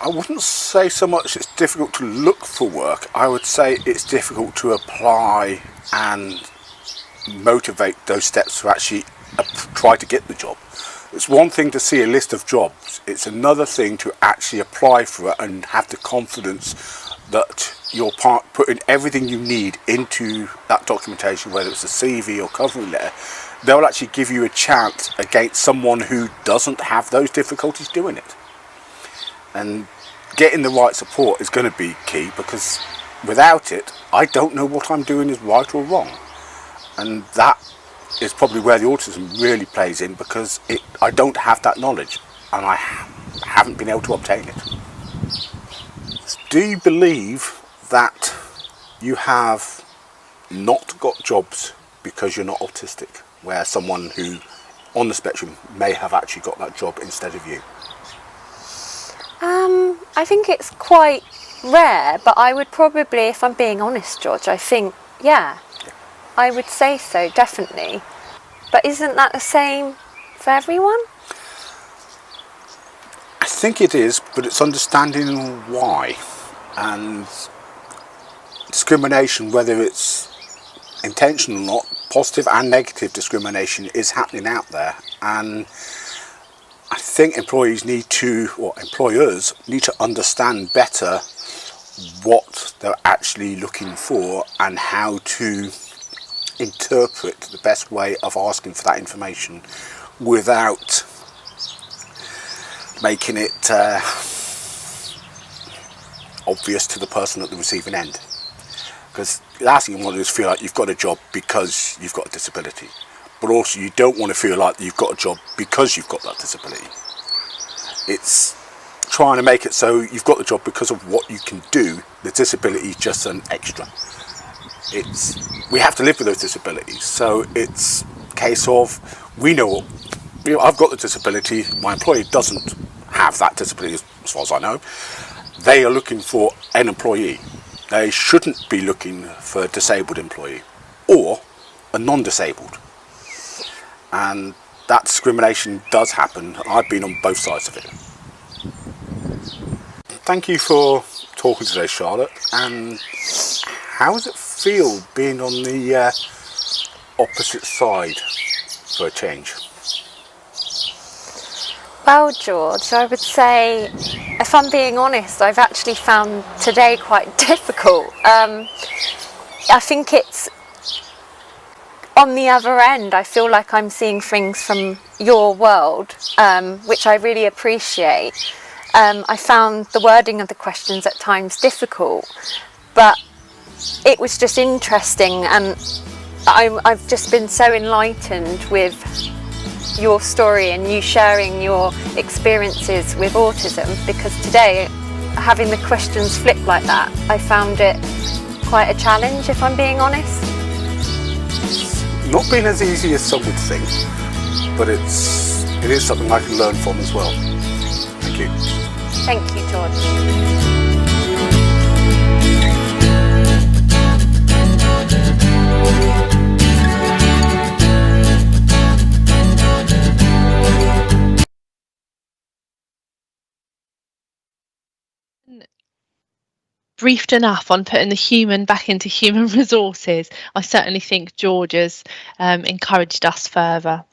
I wouldn't say so much it's difficult to look for work. I would say it's difficult to apply and motivate those steps to actually try to get the job. It's one thing to see a list of jobs, it's another thing to actually apply for it and have the confidence that you're putting everything you need into that documentation, whether it's a CV or covering letter. They'll actually give you a chance against someone who doesn't have those difficulties doing it. And getting the right support is going to be key, because without it, I don't know what I'm doing is right or wrong. And that is probably where the autism really plays in, because I don't have that knowledge and I haven't been able to obtain it. Do you believe that you have not got jobs because you're not autistic, where someone who on the spectrum may have actually got that job instead of you? I think it's quite rare, but I would probably, if I'm being honest, George, I think, yeah. I would say so, definitely. But isn't that the same for everyone? I think it is, but it's understanding why. And discrimination, whether it's intentional or not, positive and negative discrimination is happening out there. And I think employers need to understand better what they're actually looking for and how to interpret the best way of asking for that information without making it obvious to the person at the receiving end. Because the last thing you want to do is feel like you've got a job because you've got a disability, but also you don't want to feel like you've got a job because you've got that disability. It's trying to make it so you've got the job because of what you can do. The disability is just an extra. We have to live with those disabilities, so it's a case of I've got the disability, my employer doesn't have that disability as far as I know. They are looking for an employee. They shouldn't be looking for a disabled employee or a non-disabled. And that discrimination does happen. I've been on both sides of it. Thank you for talking today, Charlotte. And how does it feel being on the opposite side for a change? Well, George, I would say, if I'm being honest, I've actually found today quite difficult. I think it's on the other end. I feel like I'm seeing things from your world, which I really appreciate. I found the wording of the questions at times difficult, but it was just interesting, and I've just been so enlightened with your story and you sharing your experiences with autism, because today, having the questions flipped like that, I found it quite a challenge, if I'm being honest. Not been as easy as some would think, but it is something I can learn from as well. Thank you. Thank you, George. Briefed enough on putting the human back into human resources. I certainly think George has encouraged us further.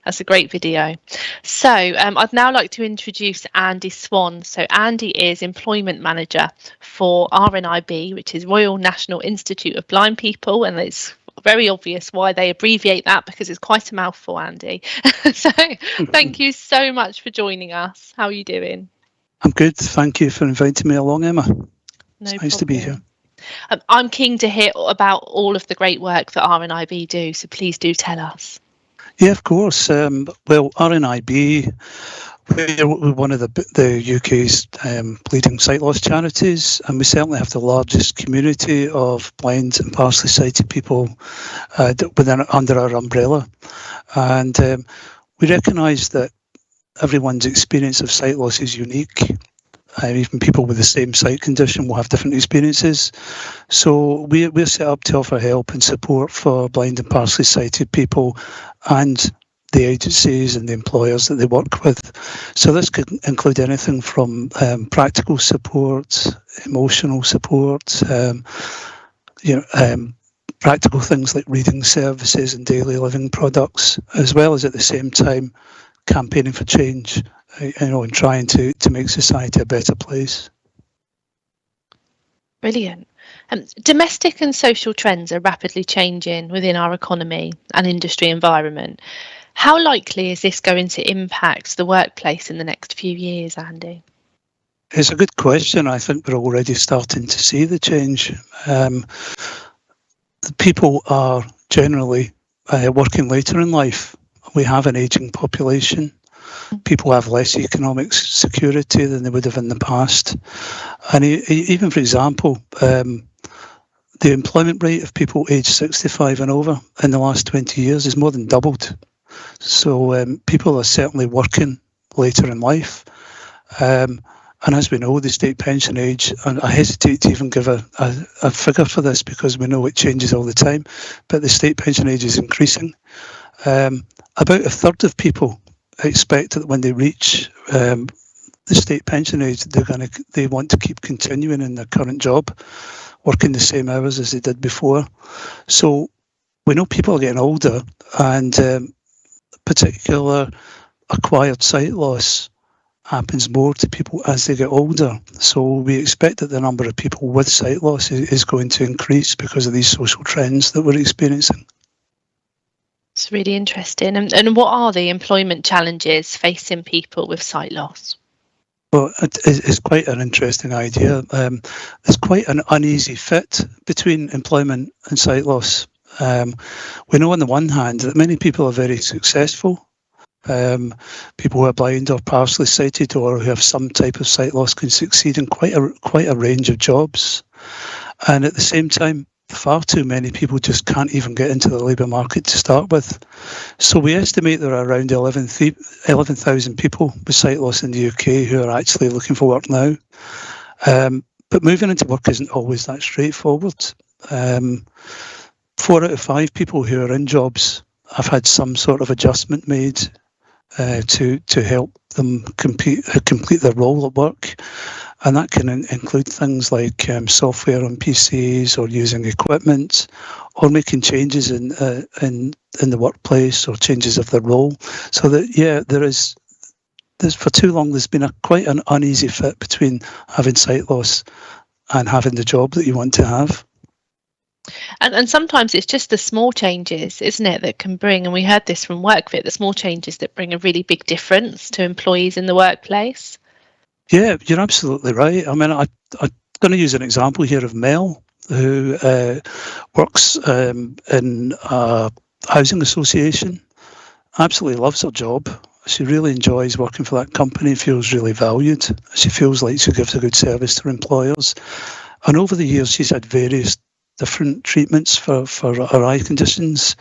That's a great video. So I'd now like to introduce Andy Swan. So Andy is Employment Manager for RNIB, which is Royal National Institute of Blind People, and it's very obvious why they abbreviate that, because it's quite a mouthful, Andy. So thank you so much for joining us. How are you doing? I'm good. Thank you for inviting me along, Emma. It's nice to be here. I'm keen to hear about all of the great work that RNIB do, so please do tell us. Yeah, of course. Well, RNIB, we're one of the UK's leading sight loss charities, and we certainly have the largest community of blind and partially sighted people under our umbrella. And we recognise that everyone's experience of sight loss is unique. Even people with the same sight condition will have different experiences. So we're set up to offer help and support for blind and partially sighted people and the agencies and the employers that they work with. So this could include anything from practical support, emotional support, practical things like reading services and daily living products, as well as at the same time campaigning for change, and trying to make society a better place. Brilliant. Domestic and social trends are rapidly changing within our economy and industry environment. How likely is this going to impact the workplace in the next few years, Andy? It's a good question. I think we're already starting to see the change. People are generally working later in life. We have an ageing population. People have less economic security than they would have in the past. And even, for example, the employment rate of people aged 65 and over in the last 20 years has more than doubled. So people are certainly working later in life. And as we know, the state pension age, and I hesitate to even give a figure for this because we know it changes all the time, but the state pension age is increasing. About a third of people expect that when they reach the state pension age, they want to keep continuing in their current job, working the same hours as they did before. So we know people are getting older, and particular acquired sight loss happens more to people as they get older. So we expect that the number of people with sight loss is going to increase because of these social trends that we're experiencing. It's really interesting. And what are the employment challenges facing people with sight loss? Well, it's quite an interesting idea. There's quite an uneasy fit between employment and sight loss. We know on the one hand that many people are very successful. People who are blind or partially sighted or who have some type of sight loss can succeed in quite a range of jobs. And at the same time, far too many people just can't even get into the labour market to start with. So we estimate there are around 11,000 people with sight loss in the UK who are actually looking for work now. But moving into work isn't always that straightforward. 4 out of 5 people who are in jobs have had some sort of adjustment made to help them complete their role at work. And that can include things like software on PCs or using equipment or making changes in the workplace or changes of their role. So that, there's for too long there's been quite an uneasy fit between having sight loss and having the job that you want to have. And sometimes it's just the small changes, isn't it, that can bring, and we heard this from WorkFit, the small changes that bring a really big difference to employees in the workplace. Yeah, you're absolutely right. I mean, I'm going to use an example here of Mel, who works in a housing association, absolutely loves her job. She really enjoys working for that company, feels really valued. She feels like she gives a good service to her employers. And over the years, she's had various different treatments for her eye conditions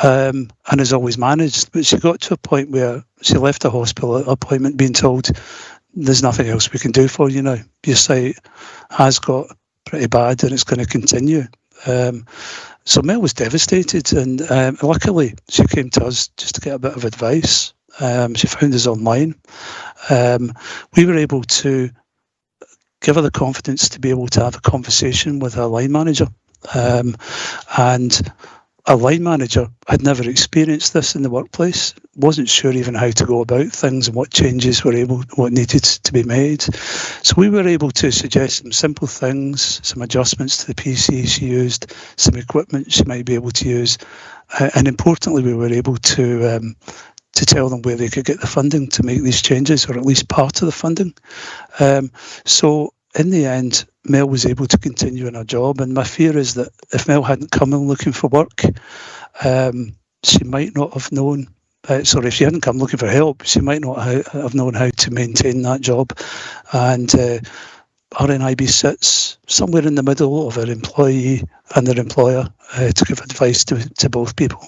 and has always managed. But she got to a point where she left a hospital appointment being told, there's nothing else we can do for you now. Your sight has got pretty bad and it's going to continue. So Mel was devastated, and luckily she came to us just to get a bit of advice. She found us online. We were able to give her the confidence to be able to have a conversation with her line manager. And a line manager had never experienced this in the workplace, wasn't sure even how to go about things and what changes what needed to be made. So we were able to suggest some simple things, some adjustments to the PC she used, some equipment she might be able to use, and importantly, we were able to tell them where they could get the funding to make these changes, or at least part of the funding. So in the end, Mel was able to continue in her job, and my fear is that if Mel hadn't come in looking for work, she might not have known, if she hadn't come looking for help, she might not have known how to maintain that job. And RNIB sits somewhere in the middle of an employee and their employer to give advice to both people.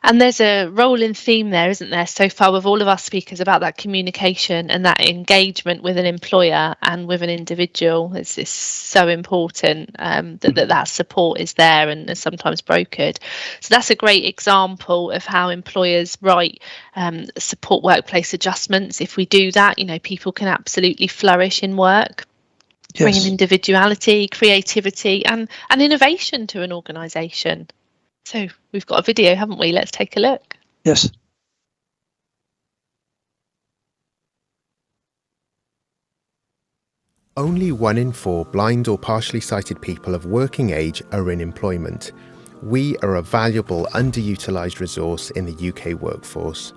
And there's a rolling theme there, isn't there, so far with all of our speakers about that communication and that engagement with an employer and with an individual. It's so important that support is there and is sometimes brokered. So that's a great example of how employers support workplace adjustments. If we do that, people can absolutely flourish in work. Yes. Bringing individuality, creativity and innovation to an organisation. So we've got a video, haven't we? Let's take a look. Yes. Only 1 in 4 blind or partially sighted people of working age are in employment. We are a valuable, underutilised resource in the UK workforce.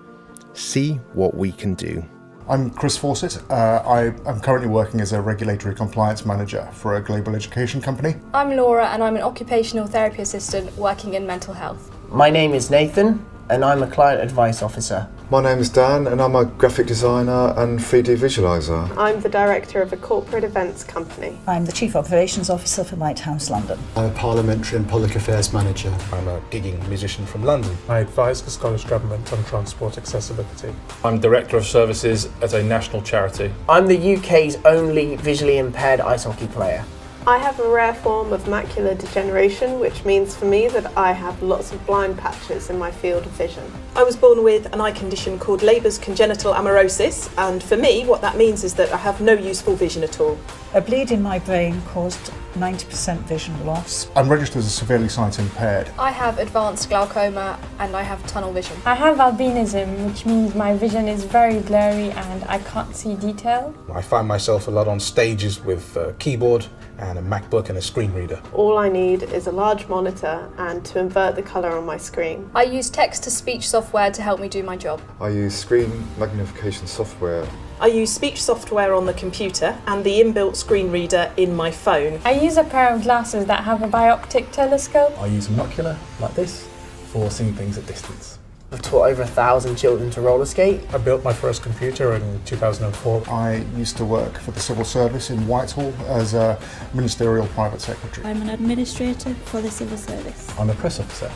See what we can do. I'm Chris Fawcett. I'm currently working as a regulatory compliance manager for a global education company. I'm Laura and I'm an occupational therapy assistant working in mental health. My name is Nathan and I'm a client advice officer. My name is Dan and I'm a graphic designer and 3D visualiser. I'm the director of a corporate events company. I'm the Chief Operations Officer for Lighthouse London. I'm a parliamentary and public affairs manager. I'm a gigging musician from London. I advise the Scottish Government on transport accessibility. I'm Director of Services at a national charity. I'm the UK's only visually impaired ice hockey player. I have a rare form of macular degeneration, which means for me that I have lots of blind patches in my field of vision. I was born with an eye condition called Leber's congenital amaurosis, and for me what that means is that I have no useful vision at all. A bleed in my brain caused 90% vision loss. I'm registered as severely sight impaired. I have advanced glaucoma and I have tunnel vision. I have albinism, which means my vision is very blurry and I can't see detail. I find myself a lot on stages with a keyboard and a MacBook and a screen reader. All I need is a large monitor and to invert the colour on my screen. I use text-to-speech software to help me do my job. I use screen magnification software. I use speech software on the computer and the inbuilt screen reader in my phone. I use a pair of glasses that have a bioptic telescope. I use a monocular like this for seeing things at distance. I've taught over 1,000 children to roller skate. I built my first computer in 2004. I used to work for the civil service in Whitehall as a ministerial private secretary. I'm an administrator for the civil service. I'm a press officer.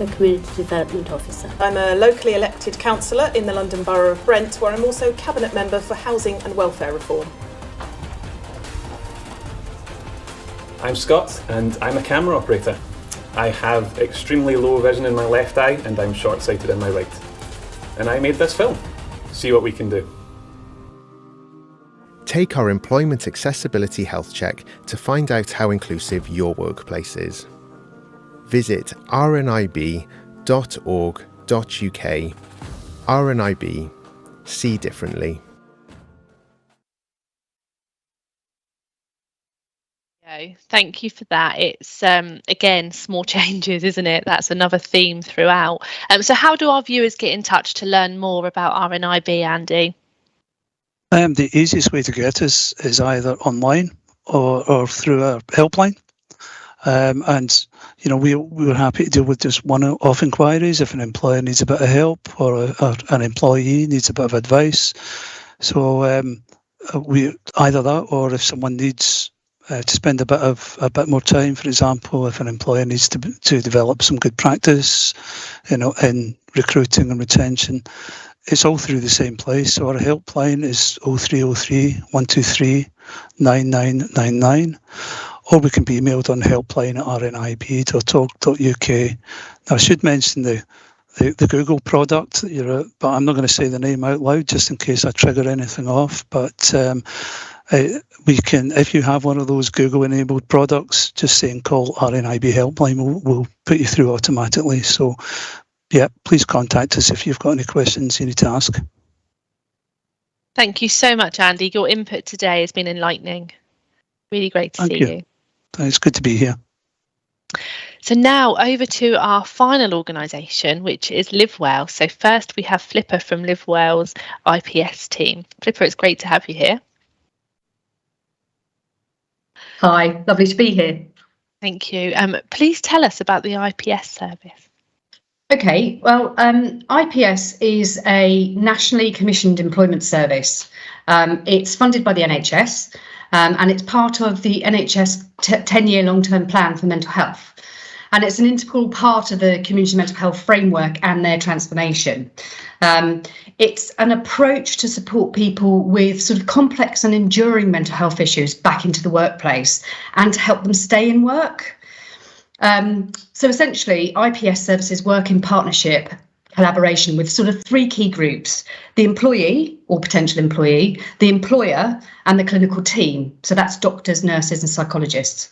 A community development officer. I'm a locally elected councillor in the London Borough of Brent, where I'm also cabinet member for housing and welfare reform. I'm Scott and I'm a camera operator. I have extremely low vision in my left eye and I'm short-sighted in my right. And I made this film. See what we can do. Take our employment accessibility health check to find out how inclusive your workplace is. Visit rnib.org.uk. RNIB. See differently. Thank you for that. It's again, small changes, isn't it? That's another theme throughout. So how do our viewers get in touch to learn more about RNIB, Andy? The easiest way to get us is either online or through our helpline. And you know, we're happy to deal with just one-off inquiries if an employer needs a bit of help or an employee needs a bit of advice. So we either that, or if someone needs to spend a bit more time, for example, if an employer needs to develop some good practice, you know, in recruiting and retention, it's all through the same place. So our helpline is 0303 123 9999, or we can be emailed on helpline@rnib.org.uk. Now, I should mention the Google product that you're at, but I'm not going to say the name out loud just in case I trigger anything off. But we can, if you have one of those Google-enabled products, just saying call RNIB helpline, we'll put you through automatically. So, yeah, please contact us if you've got any questions you need to ask. Thank you so much, Andy. Your input today has been enlightening. Really great to see you. It's good to be here. So now over to our final organisation, which is Live Well. So first we have Flipper from Live Well's IPS team. Flipper, it's great to have you here. Hi, lovely to be here. Thank you. Please tell us about the IPS service. Okay, well, IPS is a nationally commissioned employment service. It's funded by the NHS and it's part of the NHS 10-year long-term plan for mental health. And it's an integral part of the community mental health framework and their transformation. It's an approach to support people with sort of complex and enduring mental health issues back into the workplace and to help them stay in work. So essentially, IPS services work in partnership, collaboration with sort of three key groups: the employee or potential employee, the employer, and the clinical team. So that's doctors, nurses, and psychologists.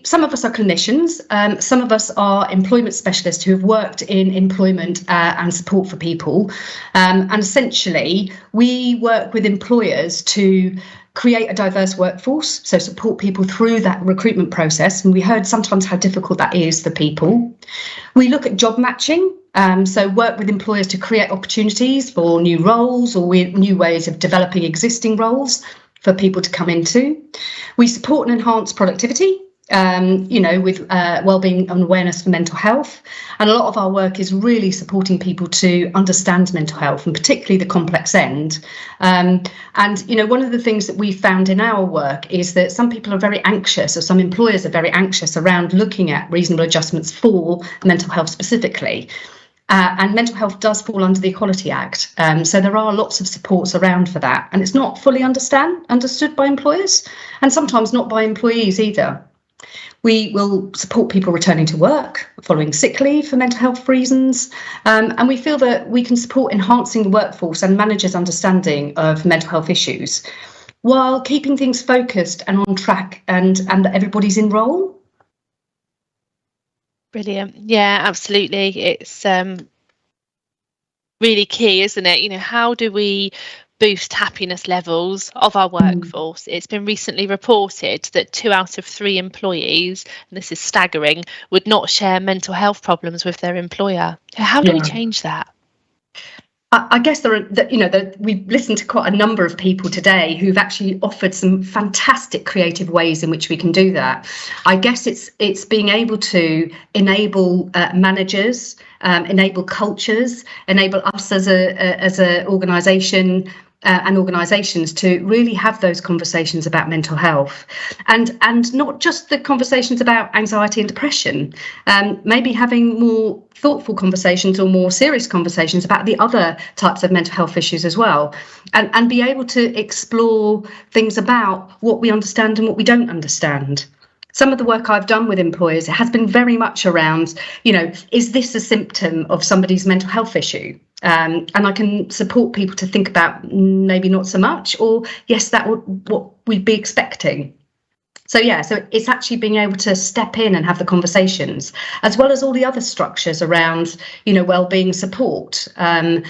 Some of us are clinicians, some of us are employment specialists who have worked in employment and support for people. And essentially, we work with employers to create a diverse workforce, so support people through that recruitment process. And we heard sometimes how difficult that is for people. We look at job matching, so work with employers to create opportunities for new roles or new ways of developing existing roles for people to come into. We support and enhance productivity, with wellbeing and awareness for mental health. And a lot of our work is really supporting people to understand mental health, and particularly the complex end. And one of the things that we found in our work is that some people are very anxious, or some employers are very anxious around looking at reasonable adjustments for mental health specifically. And mental health does fall under the Equality Act. So there are lots of supports around for that. And it's not fully understood by employers, and sometimes not by employees either. We will support people returning to work following sick leave for mental health reasons. And we feel that we can support enhancing the workforce and managers' understanding of mental health issues. while keeping things focused and on track and that everybody's in role. Brilliant. Yeah, absolutely. It's really key, isn't it? You know, how do we boost happiness levels of our workforce? It's been recently reported that 2 out of 3 employees, and this is staggering, would not share mental health problems with their employer. How do we change that? I guess we've listened to quite a number of people today who've actually offered some fantastic creative ways in which we can do that. I guess it's being able to enable managers, enable cultures, enable us as a organisation and organisations to really have those conversations about mental health, and not just the conversations about anxiety and depression. Maybe having more thoughtful conversations or more serious conversations about the other types of mental health issues as well, and be able to explore things about what we understand and what we don't understand. Some of the work I've done with employers has been very much around, is this a symptom of somebody's mental health issue? And I can support people to think about maybe not so much, or yes, that would what we'd be expecting. So it's actually being able to step in and have the conversations, as well as all the other structures around, wellbeing support, and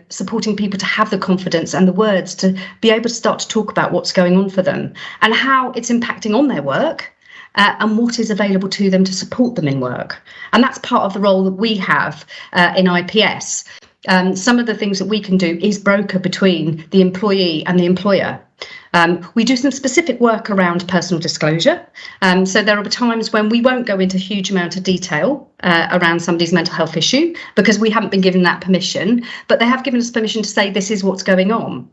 supporting people to have the confidence and the words to be able to start to talk about what's going on for them and how it's impacting on their work. And what is available to them to support them in work. And that's part of the role that we have in IPS. Some of the things that we can do is broker between the employee and the employer. We do some specific work around personal disclosure. So there are times when we won't go into a huge amount of detail around somebody's mental health issue because we haven't been given that permission, but they have given us permission to say this is what's going on.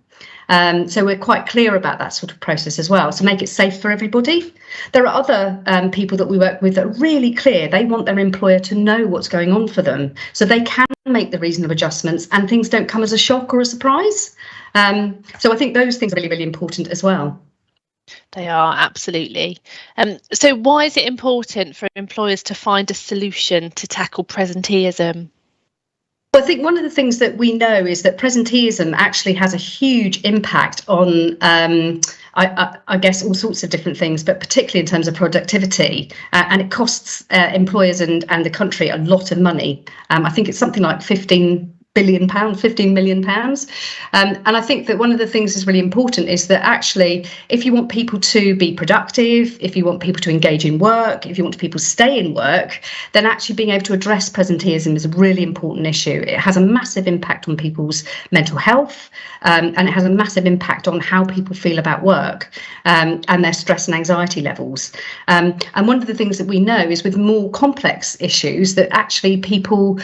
So we're quite clear about that sort of process as well, to make it safe for everybody. There are other people that we work with that are really clear. They want their employer to know what's going on for them so they can make the reasonable adjustments and things don't come as a shock or a surprise. So I think those things are really, really important as well. They are, absolutely. So why is it important for employers to find a solution to tackle presenteeism? Well, I think one of the things that we know is that presenteeism actually has a huge impact on, I guess, all sorts of different things, but particularly in terms of productivity. And it costs employers and the country a lot of money. I think it's something like £15 million. And I think that one of the things that's really important is that actually, if you want people to be productive, if you want people to engage in work, if you want people to stay in work, then actually being able to address presenteeism is a really important issue. It has a massive impact on people's mental health, and it has a massive impact on how people feel about work, and their stress and anxiety levels. And one of the things that we know is with more complex issues that actually people,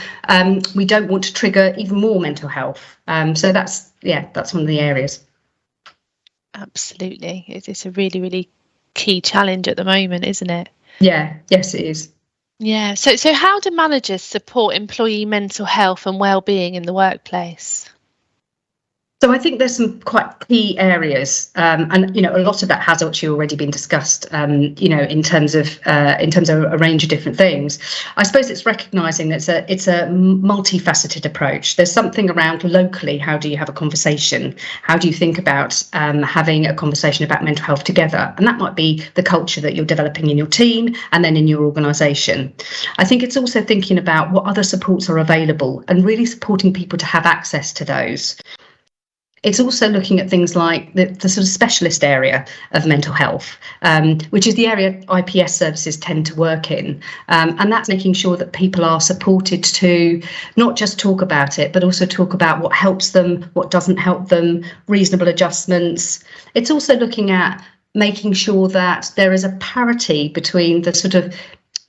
we don't want to trigger even more mental health. So that's one of the areas. Absolutely. It's a really, really key challenge at the moment, isn't it? Yeah, yes, it is. Yeah. So how do managers support employee mental health and well-being in the workplace? So I think there's some quite key areas, and a lot of that has actually already been discussed. In terms of a range of different things. I suppose it's recognising that it's a multifaceted approach. There's something around locally. How do you have a conversation? How do you think about having a conversation about mental health together? And that might be the culture that you're developing in your team and then in your organisation. I think it's also thinking about what other supports are available and really supporting people to have access to those. It's also looking at things like the sort of specialist area of mental health, which is the area IPS services tend to work in. And that's making sure that people are supported to not just talk about it, but also talk about what helps them, what doesn't help them, reasonable adjustments. It's also looking at making sure that there is a parity between the sort of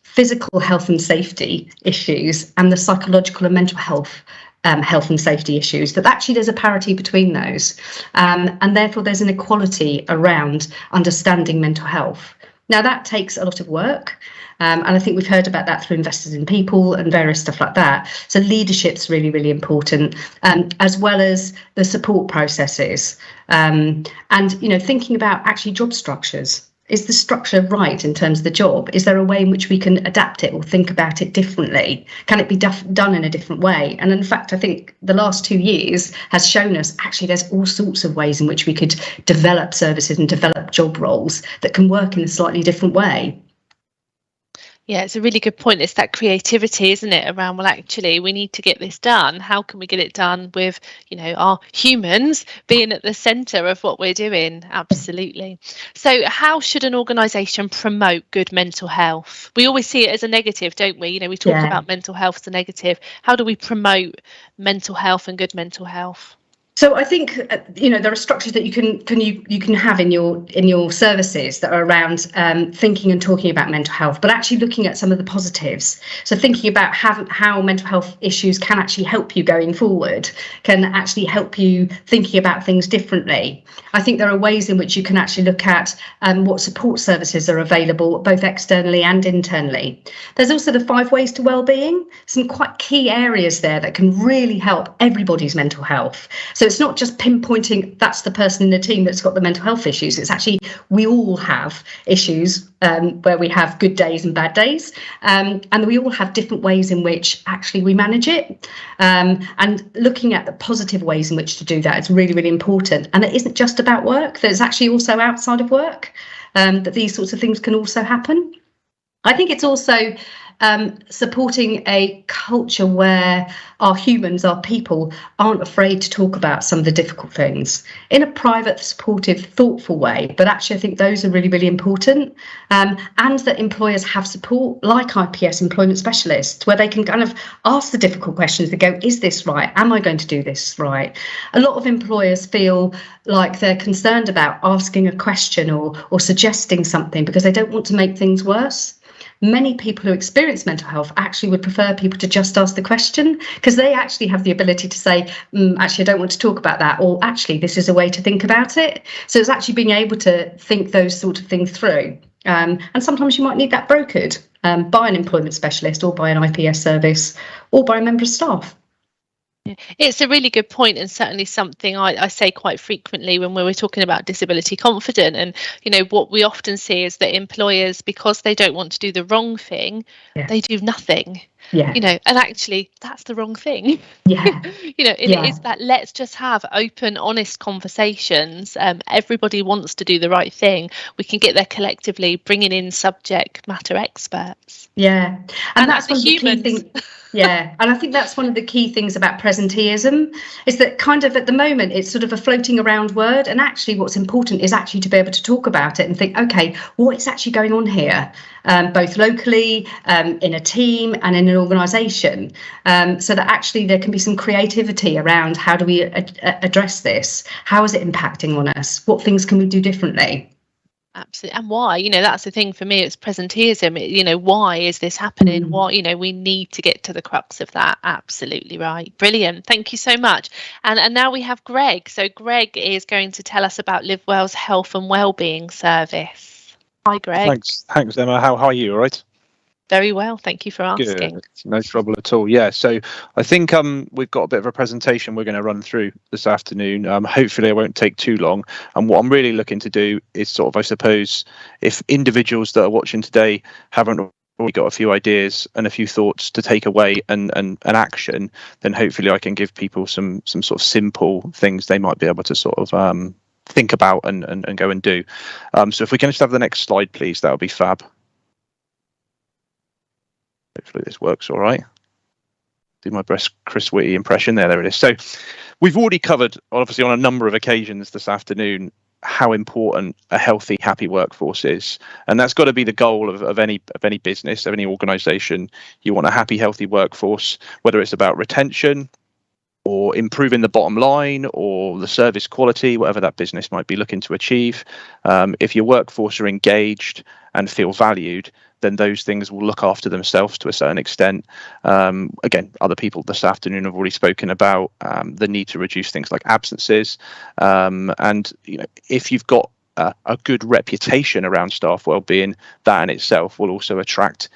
physical health and safety issues and the psychological and mental health and safety issues, that actually there's a parity between those, and therefore there's an equality around understanding mental health. Now that takes a lot of work, and I think we've heard about that through Investors in People and various stuff like that. So leadership's really, really important, as well as the support processes, and thinking about actually job structures. Is the structure right in terms of the job? Is there a way in which we can adapt it or think about it differently? Can it be done in a different way? And in fact, I think the last 2 years has shown us actually there's all sorts of ways in which we could develop services and develop job roles that can work in a slightly different way. Yeah, it's a really good point. It's that creativity, isn't it, around, well, actually, we need to get this done. How can we get it done with, our humans being at the centre of what we're doing? Absolutely. So how should an organisation promote good mental health? We always see it as a negative, don't we? We talk about mental health as a negative. How do we promote mental health and good mental health? So I think there are structures that you can have in your services that are around thinking and talking about mental health, but actually looking at some of the positives. So thinking about how mental health issues can actually help you going forward, can actually help you thinking about things differently. I think there are ways in which you can actually look at what support services are available both externally and internally. There's also the 5 ways to wellbeing, some quite key areas there that can really help everybody's mental health. So it's not just pinpointing that's the person in the team that's got the mental health issues. It's actually we all have issues where we have good days and bad days, and we all have different ways in which actually we manage it. And looking at the positive ways in which to do that is really, really important. And it isn't just about work. There's actually also outside of work that these sorts of things can also happen. I think it's also supporting a culture where our humans, our people, aren't afraid to talk about some of the difficult things in a private, supportive, thoughtful way. But actually, I think those are really, really important. And that employers have support like IPS employment specialists, where they can kind of ask the difficult questions. They go, is this right? Am I going to do this right? A lot of employers feel like they're concerned about asking a question or suggesting something because they don't want to make things worse. Many people who experience mental health actually would prefer people to just ask the question because they actually have the ability to say, actually, I don't want to talk about that, or actually, this is a way to think about it. So it's actually being able to think those sort of things through. And sometimes you might need that brokered by an employment specialist or by an IPS service or by a member of staff. It's a really good point, and certainly something I say quite frequently when we're talking about disability confident. And what we often see is that employers, because they don't want to do the wrong thing, they do nothing. And actually that's the wrong thing. It is that let's just have open, honest conversations. Everybody wants to do the right thing. We can get there collectively, bringing in subject matter experts. And that's one of the key things. Yeah, and I think that's one of the key things about presenteeism is that kind of at the moment it's sort of a floating around word, and actually what's important is actually to be able to talk about it and think, okay, what's actually going on here, both locally, in a team and in an organisation, so that actually there can be some creativity around how do we address this, how is it impacting on us, what things can we do differently. Absolutely. And why? That's the thing for me, it's presenteeism. Why is this happening? What, we need to get to the crux of that. Absolutely right. Brilliant. Thank you so much. And now we have Greg. So Greg is going to tell us about LiveWell's health and wellbeing service. Hi, Greg. Thanks, Emma. How are you? All right? Very well, thank you for asking. Good. No trouble at all. Yeah, so I think we've got a bit of a presentation we're going to run through this afternoon. Hopefully it won't take too long. And what I'm really looking to do is sort of, I suppose, if individuals that are watching today haven't already got a few ideas and a few thoughts to take away and action, then hopefully I can give people some sort of simple things they might be able to sort of think about and go and do. So if we can just have the next slide, please, that would be fab. Hopefully this works all right. Do my best Chris Whitty impression. There it is. So we've already covered, obviously, on a number of occasions this afternoon, how important a healthy, happy workforce is. And that's got to be the goal of any business, of any organisation. You want a happy, healthy workforce, whether it's about retention or improving the bottom line or the service quality, whatever that business might be looking to achieve. If your workforce are engaged and feel valued, then those things will look after themselves to a certain extent. Again, other people this afternoon have already spoken about the need to reduce things like absences. And if you've got a good reputation around staff wellbeing, that in itself will also attract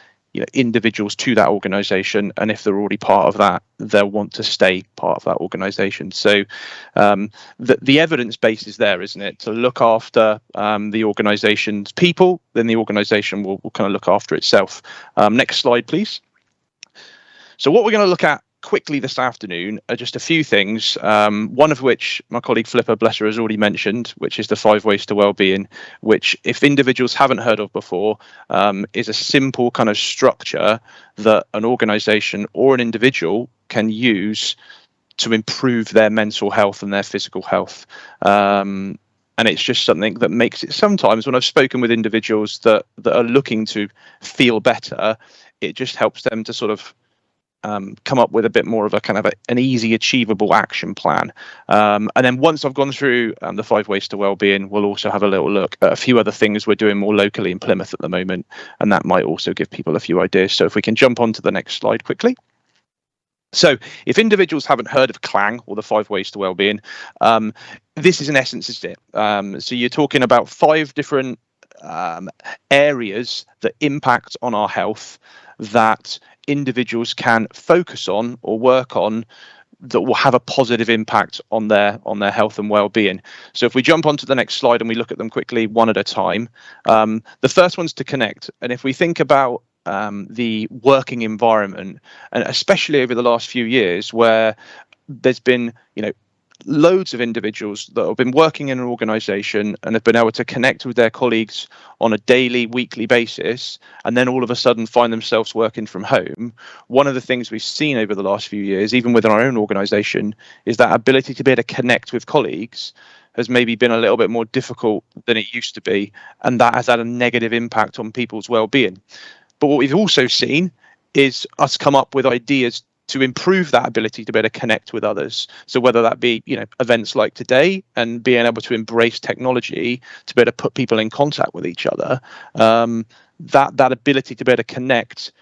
individuals to that organization, and if they're already part of that, they'll want to stay part of that organization. So the evidence base is there, isn't it, to look after the organization's people, then the organization will kind of look after itself. Next slide, please. So what we're going to look at quickly this afternoon are just a few things, one of which my colleague Flipper, bless her, has already mentioned, which is the 5 ways to wellbeing, which, if individuals haven't heard of before, is a simple kind of structure that an organization or an individual can use to improve their mental health and their physical health. And it's just something that makes it, sometimes when I've spoken with individuals that are looking to feel better, it just helps them to sort of come up with a bit more of a kind of an easy, achievable action plan. And then once I've gone through the 5 ways to wellbeing, we'll also have a little look at a few other things we're doing more locally in Plymouth at the moment, and that might also give people a few ideas. So if we can jump on to the next slide quickly. So if individuals haven't heard of CLANG, or the 5 ways to wellbeing, this is in essence is it. So you're talking about 5 different areas that impact on our health that individuals can focus on or work on that will have a positive impact on their health and well-being. So if we jump onto the next slide and we look at them quickly one at a time, the first one's to connect. And if we think about the working environment, and especially over the last few years where there's been loads of individuals that have been working in an organization and have been able to connect with their colleagues on a daily, weekly basis, and then all of a sudden find themselves working from home. One of the things we've seen over the last few years, even within our own organization, is that ability to be able to connect with colleagues has maybe been a little bit more difficult than it used to be, and that has had a negative impact on people's well-being. But what we've also seen is us come up with ideas to improve that ability to be able to connect with others. So whether that be, events like today and being able to embrace technology to be able to put people in contact with each other, that ability to be able to connect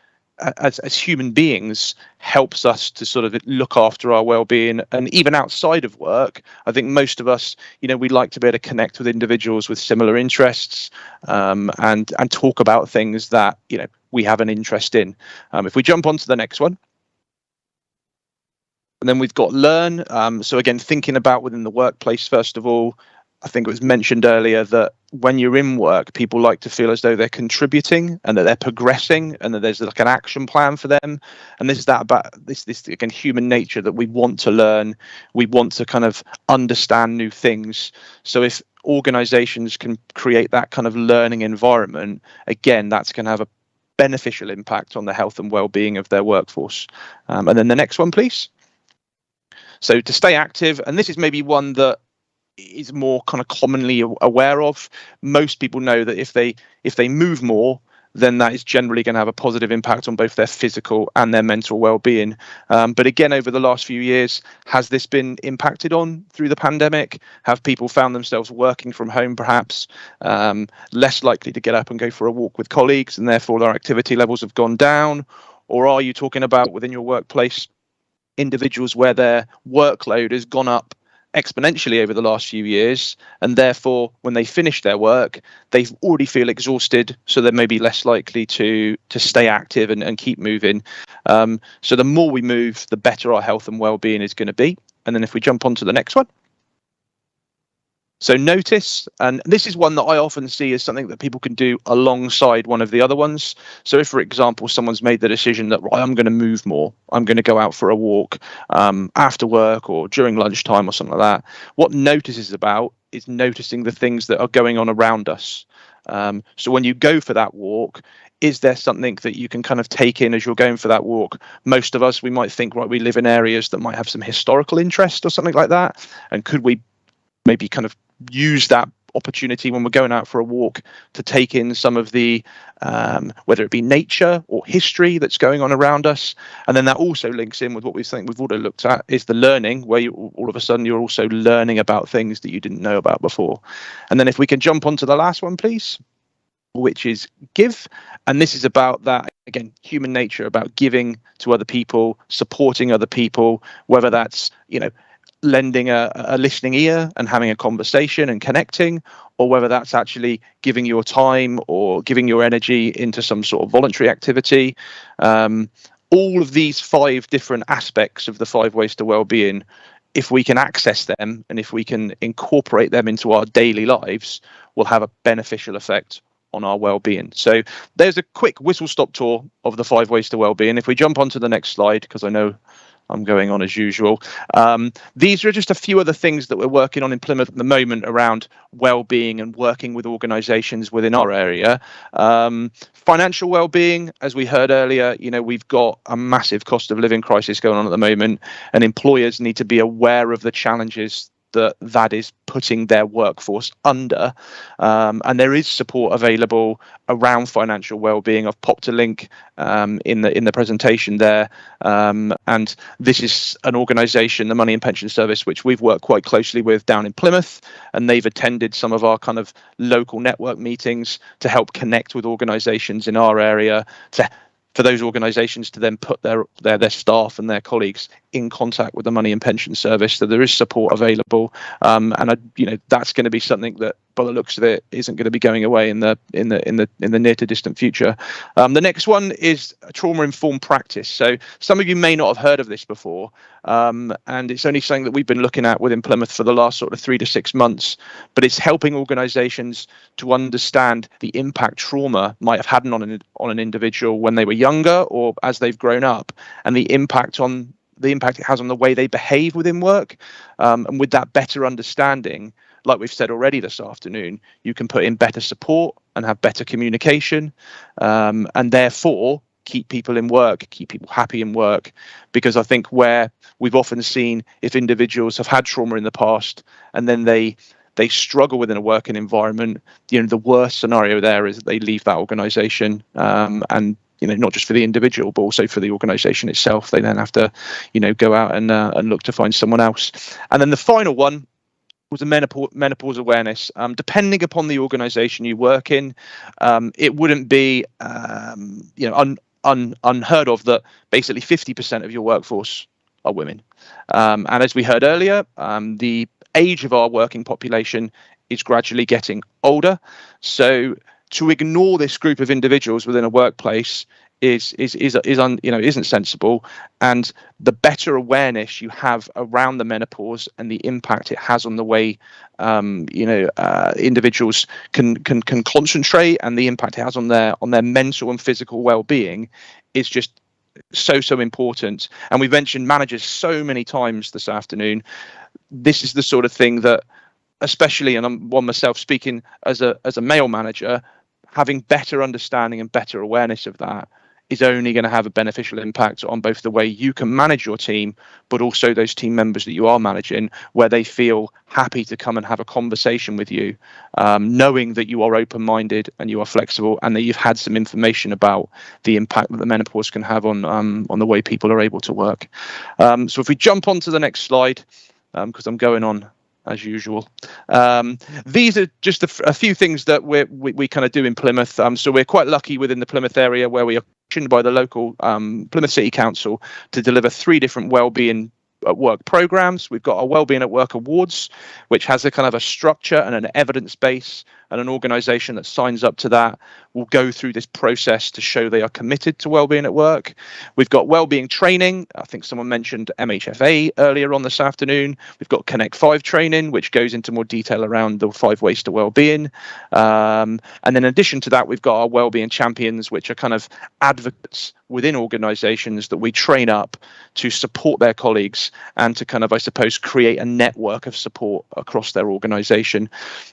as human beings helps us to sort of look after our well-being. And even outside of work, I think most of us, we like to be able to connect with individuals with similar interests, and talk about things that, we have an interest in. If we jump onto the next one. And then we've got learn. So again, thinking about within the workplace, first of all, I think it was mentioned earlier that when you're in work, people like to feel as though they're contributing and that they're progressing and that there's like an action plan for them. And this is that about this again, human nature, that we want to learn, we want to kind of understand new things. So if organizations can create that kind of learning environment, again, that's going to have a beneficial impact on the health and well-being of their workforce. And then the next one, please. So to stay active, and this is maybe one that is more kind of commonly aware of. Most people know that if they move more, then that is generally going to have a positive impact on both their physical and their mental well-being. But again, over the last few years, has this been impacted on through the pandemic? Have people found themselves working from home, perhaps less likely to get up and go for a walk with colleagues, and therefore their activity levels have gone down? Or are you talking about within your workplace individuals where their workload has gone up exponentially over the last few years, and therefore when they finish their work, they already feel exhausted, so they're maybe less likely to stay active and keep moving. So the more we move, the better our health and well-being is going to be. And then if we jump on to the next one. So notice, and this is one that I often see as something that people can do alongside one of the other ones. So if, for example, someone's made the decision that, right, I'm going to move more, I'm going to go out for a walk after work or during lunchtime or something like that. What notice is about is noticing the things that are going on around us. So when you go for that walk, is there something that you can kind of take in as you're going for that walk? Most of us, we might think, right, we live in areas that might have some historical interest or something like that. And could we maybe kind of use that opportunity when we're going out for a walk to take in some of the whether it be nature or history that's going on around us? And then that also links in with what we think we've already looked at, is the learning, where you, all of a sudden you're also learning about things that you didn't know about before. And then if we can jump onto the last one, please, which is give. And this is about that, again, human nature, about giving to other people, supporting other people, whether that's lending a listening ear and having a conversation and connecting, or whether that's actually giving your time or giving your energy into some sort of voluntary activity. All of these 5 different aspects of the 5 ways to well-being, if we can access them and if we can incorporate them into our daily lives, will have a beneficial effect on our well-being. So there's a quick whistle-stop tour of the 5 ways to well-being. If we jump onto the next slide, because I know I'm going on as usual. These are just a few of the things that we're working on in Plymouth at the moment around well-being and working with organisations within our area. Financial well-being, as we heard earlier, we've got a massive cost of living crisis going on at the moment, and employers need to be aware of the challenges that is putting their workforce under, and there is support available around financial well-being. I've popped a link in the presentation there, and this is an organisation, the Money and Pension Service, which we've worked quite closely with down in Plymouth, and they've attended some of our kind of local network meetings to help connect with organisations in our area for those organisations to then put their staff and their colleagues in contact with the Money and Pension Service. So there is support available, and that's going to be something that, by the looks of it, isn't going to be going away in the near to distant future. The next one is trauma-informed practice. So some of you may not have heard of this before, and it's only something that we've been looking at within Plymouth for the last sort of 3 to 6 months. But it's helping organisations to understand the impact trauma might have had on an individual when they were younger or as they've grown up, and the impact it has on the way they behave within work. And with that better understanding, like we've said already this afternoon, you can put in better support and have better communication, and therefore keep people in work, keep people happy in work. Because I think where we've often seen, if individuals have had trauma in the past and then they struggle within a working environment, the worst scenario there is that they leave that organisation, and not just for the individual, but also for the organisation itself. They then have to, go out and look to find someone else. And then the final one was a menopause awareness. Depending upon the organisation you work in, it wouldn't be, unheard of that basically 50% of your workforce are women. And as we heard earlier, the age of our working population is gradually getting older. So to ignore this group of individuals within a workplace isn't sensible. And the better awareness you have around the menopause and the impact it has on the way individuals can concentrate, and the impact it has on their mental and physical well-being is just so important. And we've mentioned managers so many times this afternoon. This is the sort of thing that, especially, and I'm one myself speaking as a male manager, having better understanding and better awareness of that is only going to have a beneficial impact on both the way you can manage your team, but also those team members that you are managing, where they feel happy to come and have a conversation with you, knowing that you are open-minded and you are flexible, and that you've had some information about the impact that the menopause can have on the way people are able to work. So if we jump on to the next slide, because I'm going on as usual. These are just a few things that we kind of do in Plymouth. So we're quite lucky within the Plymouth area, where we are commissioned by the local Plymouth City Council to deliver 3 different wellbeing at work programs. We've got our Wellbeing at Work Awards, which has a kind of a structure and an evidence base, and an organisation that signs up to that will go through this process to show they are committed to wellbeing at work. We've got wellbeing training. I think someone mentioned MHFA earlier on this afternoon. We've got Connect 5 training, which goes into more detail around the 5 ways to wellbeing. And then in addition to that, we've got our wellbeing champions, which are kind of advocates within organisations that we train up to support their colleagues and to kind of, I suppose, create a network of support across their organisation.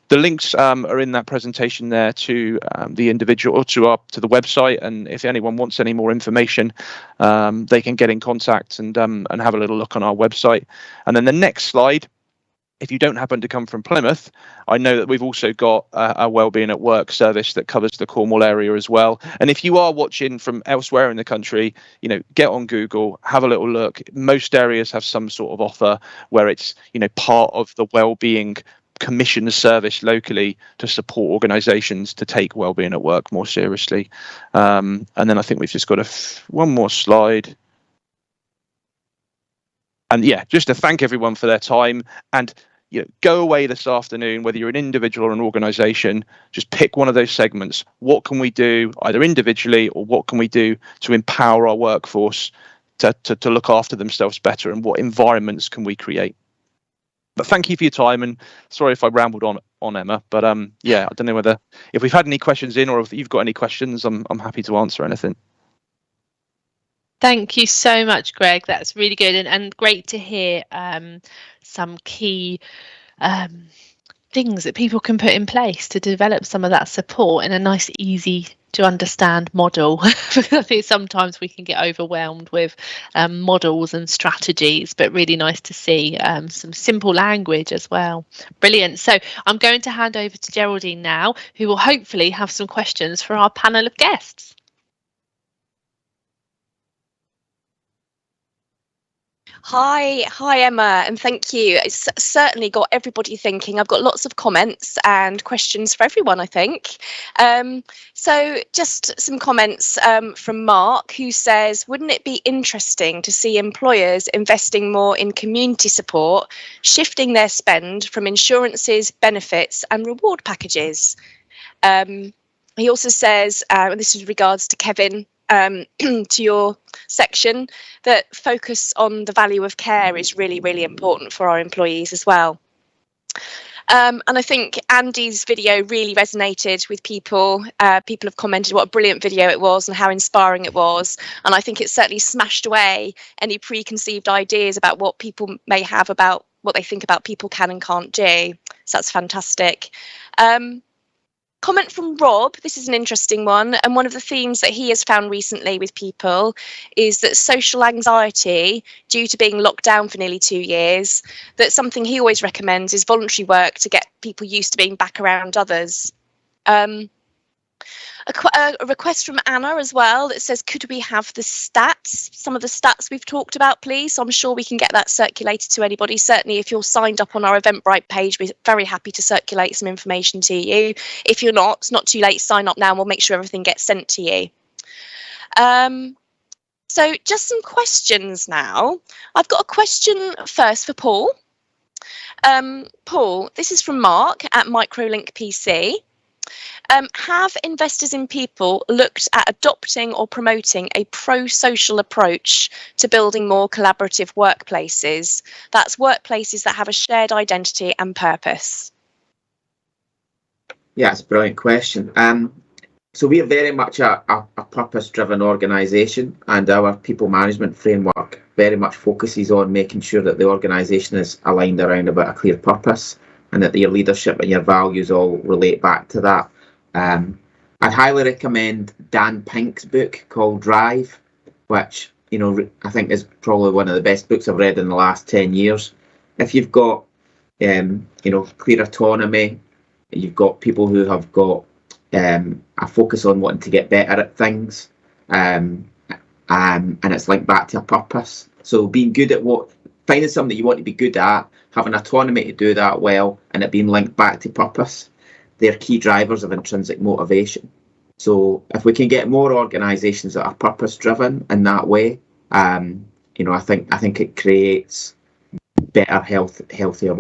The links are in that presentation there to the individual, or to the website, and if anyone wants any more information, they can get in contact and have a little look on our website. And then the next slide, if you don't happen to come from Plymouth, I know that we've also got a Wellbeing at Work service that covers the Cornwall area as well. And if you are watching from elsewhere in the country, get on Google, have a little look. Most areas have some sort of offer where it's, part of the wellbeing commission service locally to support organisations to take wellbeing at work more seriously. And then I think we've just got one more slide. And yeah, just to thank everyone for their time, and go away this afternoon, whether you're an individual or an organisation, just pick one of those segments. What can we do either individually, or what can we do to empower our workforce to look after themselves better, and what environments can we create? But thank you for your time, and sorry if I rambled on Emma, but yeah, I don't know whether if we've had any questions in, or if you've got any questions, I'm happy to answer anything. Thank you so much, Greg. That's really good, and great to hear some key things that people can put in place to develop some of that support in a nice, easy to understand model. Because I think sometimes we can get overwhelmed with models and strategies, but really nice to see some simple language as well. Brilliant. So I'm going to hand over to Geraldine now, who will hopefully have some questions for our panel of guests. Hi Emma, and thank you. It's certainly got everybody thinking. I've got lots of comments and questions for everyone, I think. So just some comments from Mark, who says, wouldn't it be interesting to see employers investing more in community support, shifting their spend from insurances, benefits and reward packages? He also says, and this is regards to Kevin, to your section, that focus on the value of care is really, really important for our employees as well. And I think Andy's video really resonated with people. People have commented what a brilliant video it was and how inspiring it was. And I think it certainly smashed away any preconceived ideas about what people may have about what they think about people can and can't do. So that's fantastic. Comment from Rob, this is an interesting one, and one of the themes that he has found recently with people is that social anxiety, due to being locked down for nearly 2 years, that something he always recommends is voluntary work to get people used to being back around others. A request from Anna as well that says, could we have the stats, some of the stats we've talked about, please? So I'm sure we can get that circulated to anybody. Certainly, if you're signed up on our Eventbrite page, we're very happy to circulate some information to you. If you're not, it's not too late, sign up now and we'll make sure everything gets sent to you. So just some questions now. I've got a question first for Paul. Paul, this is from Mark at Microlink PC. Have investors in people looked at adopting or promoting a pro-social approach to building more collaborative workplaces? That's workplaces that have a shared identity and purpose. Yeah, it's a brilliant question. So we are very much a purpose-driven organisation, and our people management framework very much focuses on making sure that the organisation is aligned around about a clear purpose, and that your leadership and your values all relate back to that. I'd highly recommend Dan Pink's book called Drive, which I think is probably one of the best books I've read in the last 10 years. If you've got clear autonomy, you've got people who have got a focus on wanting to get better at things, and it's linked back to a purpose. So being good at finding something that you want to be good at, having autonomy to do that well, and it being linked back to purpose, they're key drivers of intrinsic motivation. So if we can get more organisations that are purpose driven in that way, I think it creates better healthier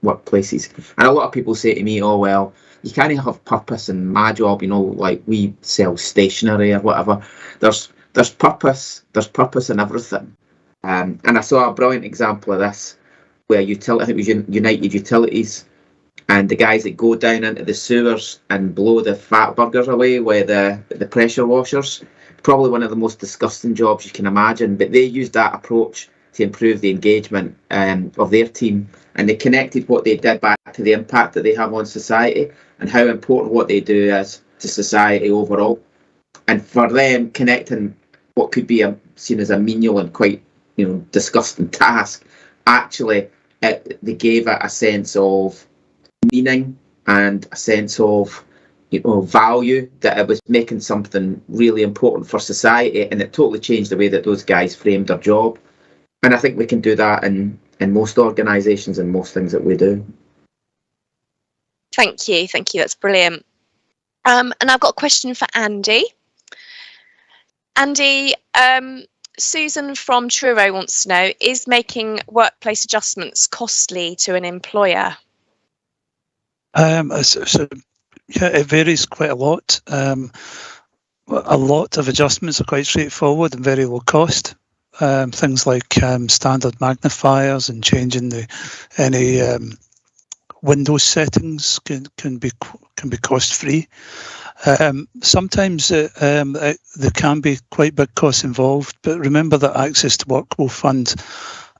workplaces. And a lot of people say to me, oh well, you can't have purpose in my job, like we sell stationery or whatever. There's purpose in everything. And I saw a brilliant example of this where I think it was United Utilities, and the guys that go down into the sewers and blow the fat burgers away with the pressure washers, probably one of the most disgusting jobs you can imagine, but they used that approach to improve the engagement of their team, and they connected what they did back to the impact that they have on society and how important what they do is to society overall. And for them, connecting what could be seen as a menial and quite disgusting task, actually they gave it a sense of meaning and a sense of value, that it was making something really important for society, and it totally changed the way that those guys framed their job. And I think we can do that in most organisations and most things that we do. Thank you, that's brilliant. And I've got a question for Andy. Andy, Susan from Truro wants to know, is making workplace adjustments costly to an employer? Yeah, it varies quite a lot. A lot of adjustments are quite straightforward and very low cost. Things like standard magnifiers and changing any Windows settings can be cost free. Sometimes there can be quite big costs involved, but remember that Access to Work will fund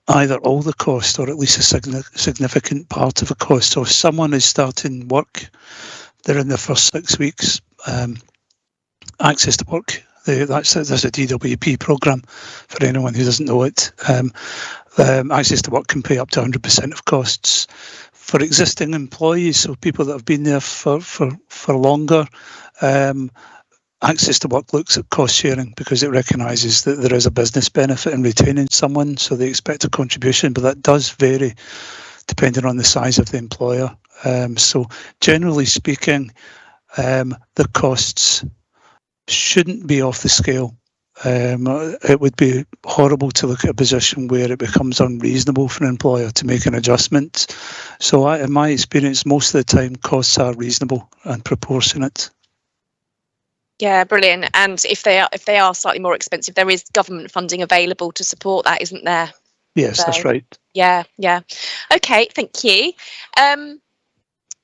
either all the cost or at least a significant part of the cost. So if someone is starting work, they're in their first 6 weeks, Access to Work, that's a DWP programme for anyone who doesn't know it. Access to Work can pay up to 100% of costs. For existing employees, so people that have been there for longer, Access to Work looks at cost sharing because it recognises that there is a business benefit in retaining someone, so they expect a contribution, but that does vary depending on the size of the employer. So generally speaking, the costs shouldn't be off the scale. It would be horrible to look at a position where it becomes unreasonable for an employer to make an adjustment. So in my experience, most of the time, costs are reasonable and proportionate. Yeah, brilliant. And if they are slightly more expensive, there is government funding available to support that, isn't there? Yes, so, that's right. Yeah. Okay, thank you.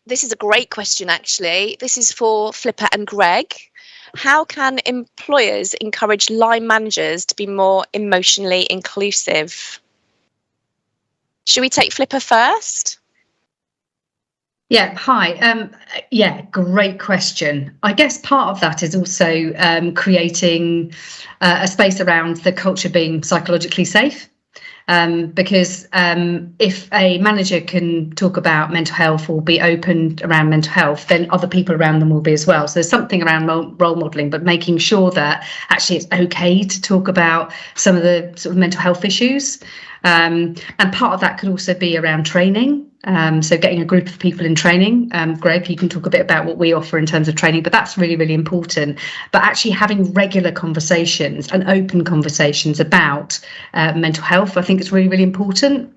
This is a great question, actually. This is for Flipper and Greg. How can employers encourage line managers to be more emotionally inclusive? Should we take Flipper first? Yeah, hi. Great question. I guess part of that is also creating a space around the culture being psychologically safe. Because if a manager can talk about mental health or be open around mental health, then other people around them will be as well. So there's something around role modelling, but making sure that actually it's okay to talk about some of the sort of mental health issues. And part of that could also be around training. So getting a group of people in training. Greg, you can talk a bit about what we offer in terms of training, but that's really, really important. But actually having regular conversations and open conversations about mental health, I think it's really, really important.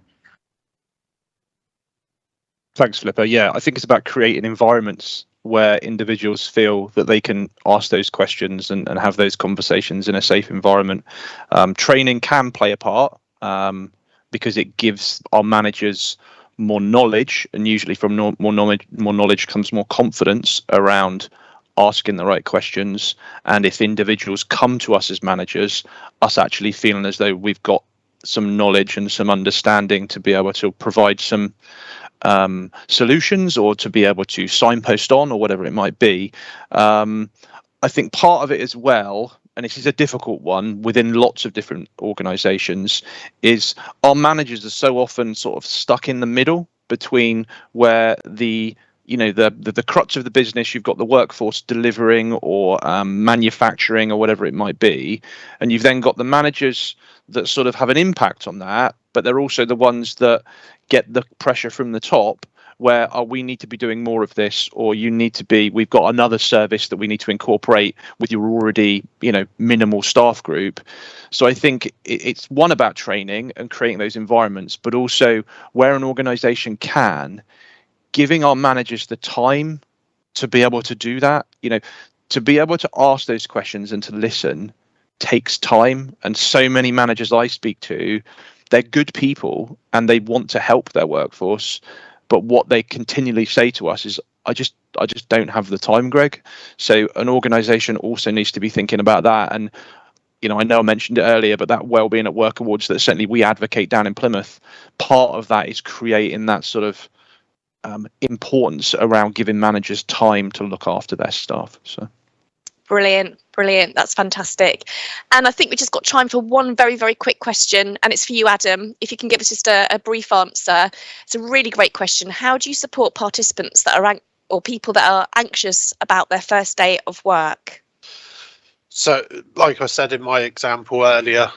Thanks, Flipper. Yeah, I think it's about creating environments where individuals feel that they can ask those questions and have those conversations in a safe environment. Training can play a part because it gives our managers more knowledge, and usually from more knowledge comes more confidence around asking the right questions. And if individuals come to us as managers, us actually feeling as though we've got some knowledge and some understanding to be able to provide some solutions or to be able to signpost on or whatever it might be. I think part of it as well, and this is a difficult one within lots of different organizations, is our managers are so often sort of stuck in the middle between where the crux of the business, you've got the workforce delivering or manufacturing or whatever it might be, and you've then got the managers that sort of have an impact on that, but they're also the ones that get the pressure from the top where we need to be doing more of this, or we've got another service that we need to incorporate with your already, minimal staff group. So I think it's one about training and creating those environments, but also where an organization can, giving our managers the time to be able to do that, to be able to ask those questions and to listen takes time. And so many managers I speak to, they're good people and they want to help their workforce. But what they continually say to us is, I just don't have the time, Greg. So an organization also needs to be thinking about that. And, I know I mentioned it earlier, but that Wellbeing at Work Awards that certainly we advocate down in Plymouth, part of that is creating that sort of importance around giving managers time to look after their staff. So Brilliant. That's fantastic. And I think we just got time for one very, very quick question, and it's for you, Adam. If you can give us just a brief answer. It's a really great question. How do you support participants that are or people that are anxious about their first day of work? So, like I said in my example earlier,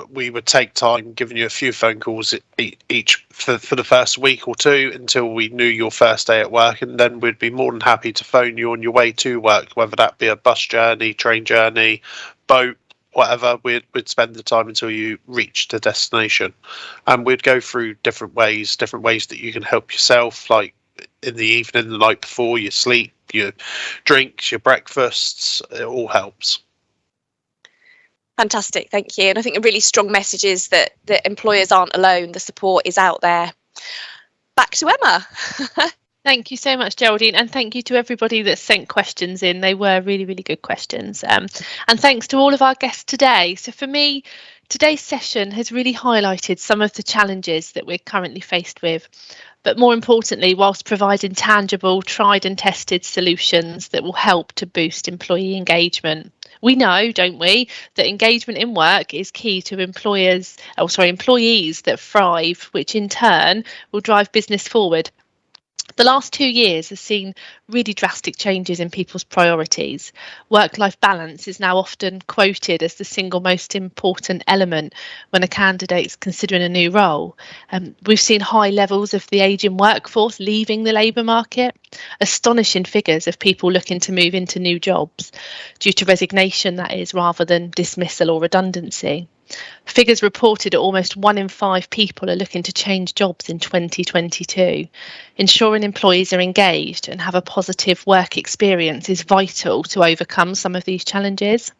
we would take time giving you a few phone calls each for the first week or two until we knew your first day at work, and then we'd be more than happy to phone you on your way to work, whether that be a bus journey, train journey, boat, whatever, we'd spend the time until you reach the destination, and we'd go through different ways that you can help yourself, like in the evening, the night before, your sleep, your drinks, your breakfasts. It all helps. Fantastic, thank you. And I think a really strong message is that employers aren't alone. The support is out there. Back to Emma. Thank you so much, Geraldine, and thank you to everybody that sent questions in. They were really, really good questions. And thanks to all of our guests today. So for me, today's session has really highlighted some of the challenges that we're currently faced with, but more importantly, whilst providing tangible, tried and tested solutions that will help to boost employee engagement. We know, don't we, that engagement in work is key to employees that thrive, which in turn will drive business forward. The last 2 years has seen really drastic changes in people's priorities. Work-life balance is now often quoted as the single most important element when a candidate's considering a new role. We've seen high levels of the ageing workforce leaving the labour market, astonishing figures of people looking to move into new jobs, due to resignation, that is, rather than dismissal or redundancy. Figures reported that almost 1 in 5 people are looking to change jobs in 2022. Ensuring employees are engaged and have a positive work experience is vital to overcome some of these challenges.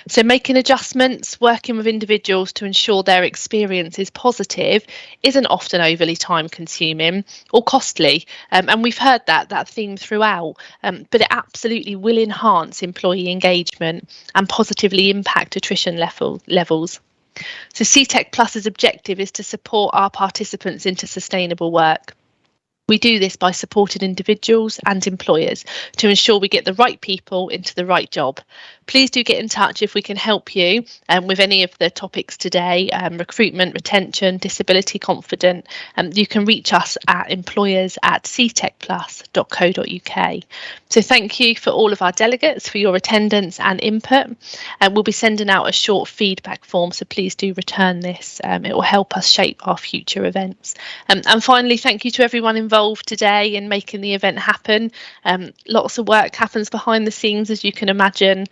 So making adjustments, working with individuals to ensure their experience is positive isn't often overly time consuming or costly. And we've heard that theme throughout, but it absolutely will enhance employee engagement and positively impact attrition levels. So CTEC Plus's objective is to support our participants into sustainable work. We do this by supporting individuals and employers to ensure we get the right people into the right job. Please do get in touch if we can help you with any of the topics today, recruitment, retention, disability confident. You can reach us at employers@ctecplus.co.uk. So thank you for all of our delegates for your attendance and input. We'll be sending out a short feedback form, so please do return this. It will help us shape our future events. And finally, thank you to everyone involved today in making the event happen. Lots of work happens behind the scenes, as you can imagine,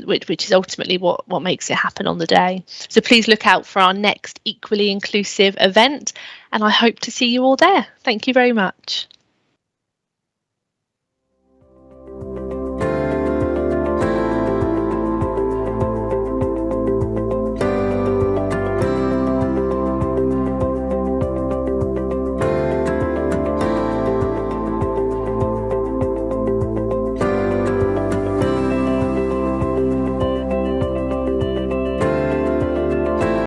which is ultimately what makes it happen on the day. So please look out for our next equally inclusive event, and I hope to see you all there. Thank you very much.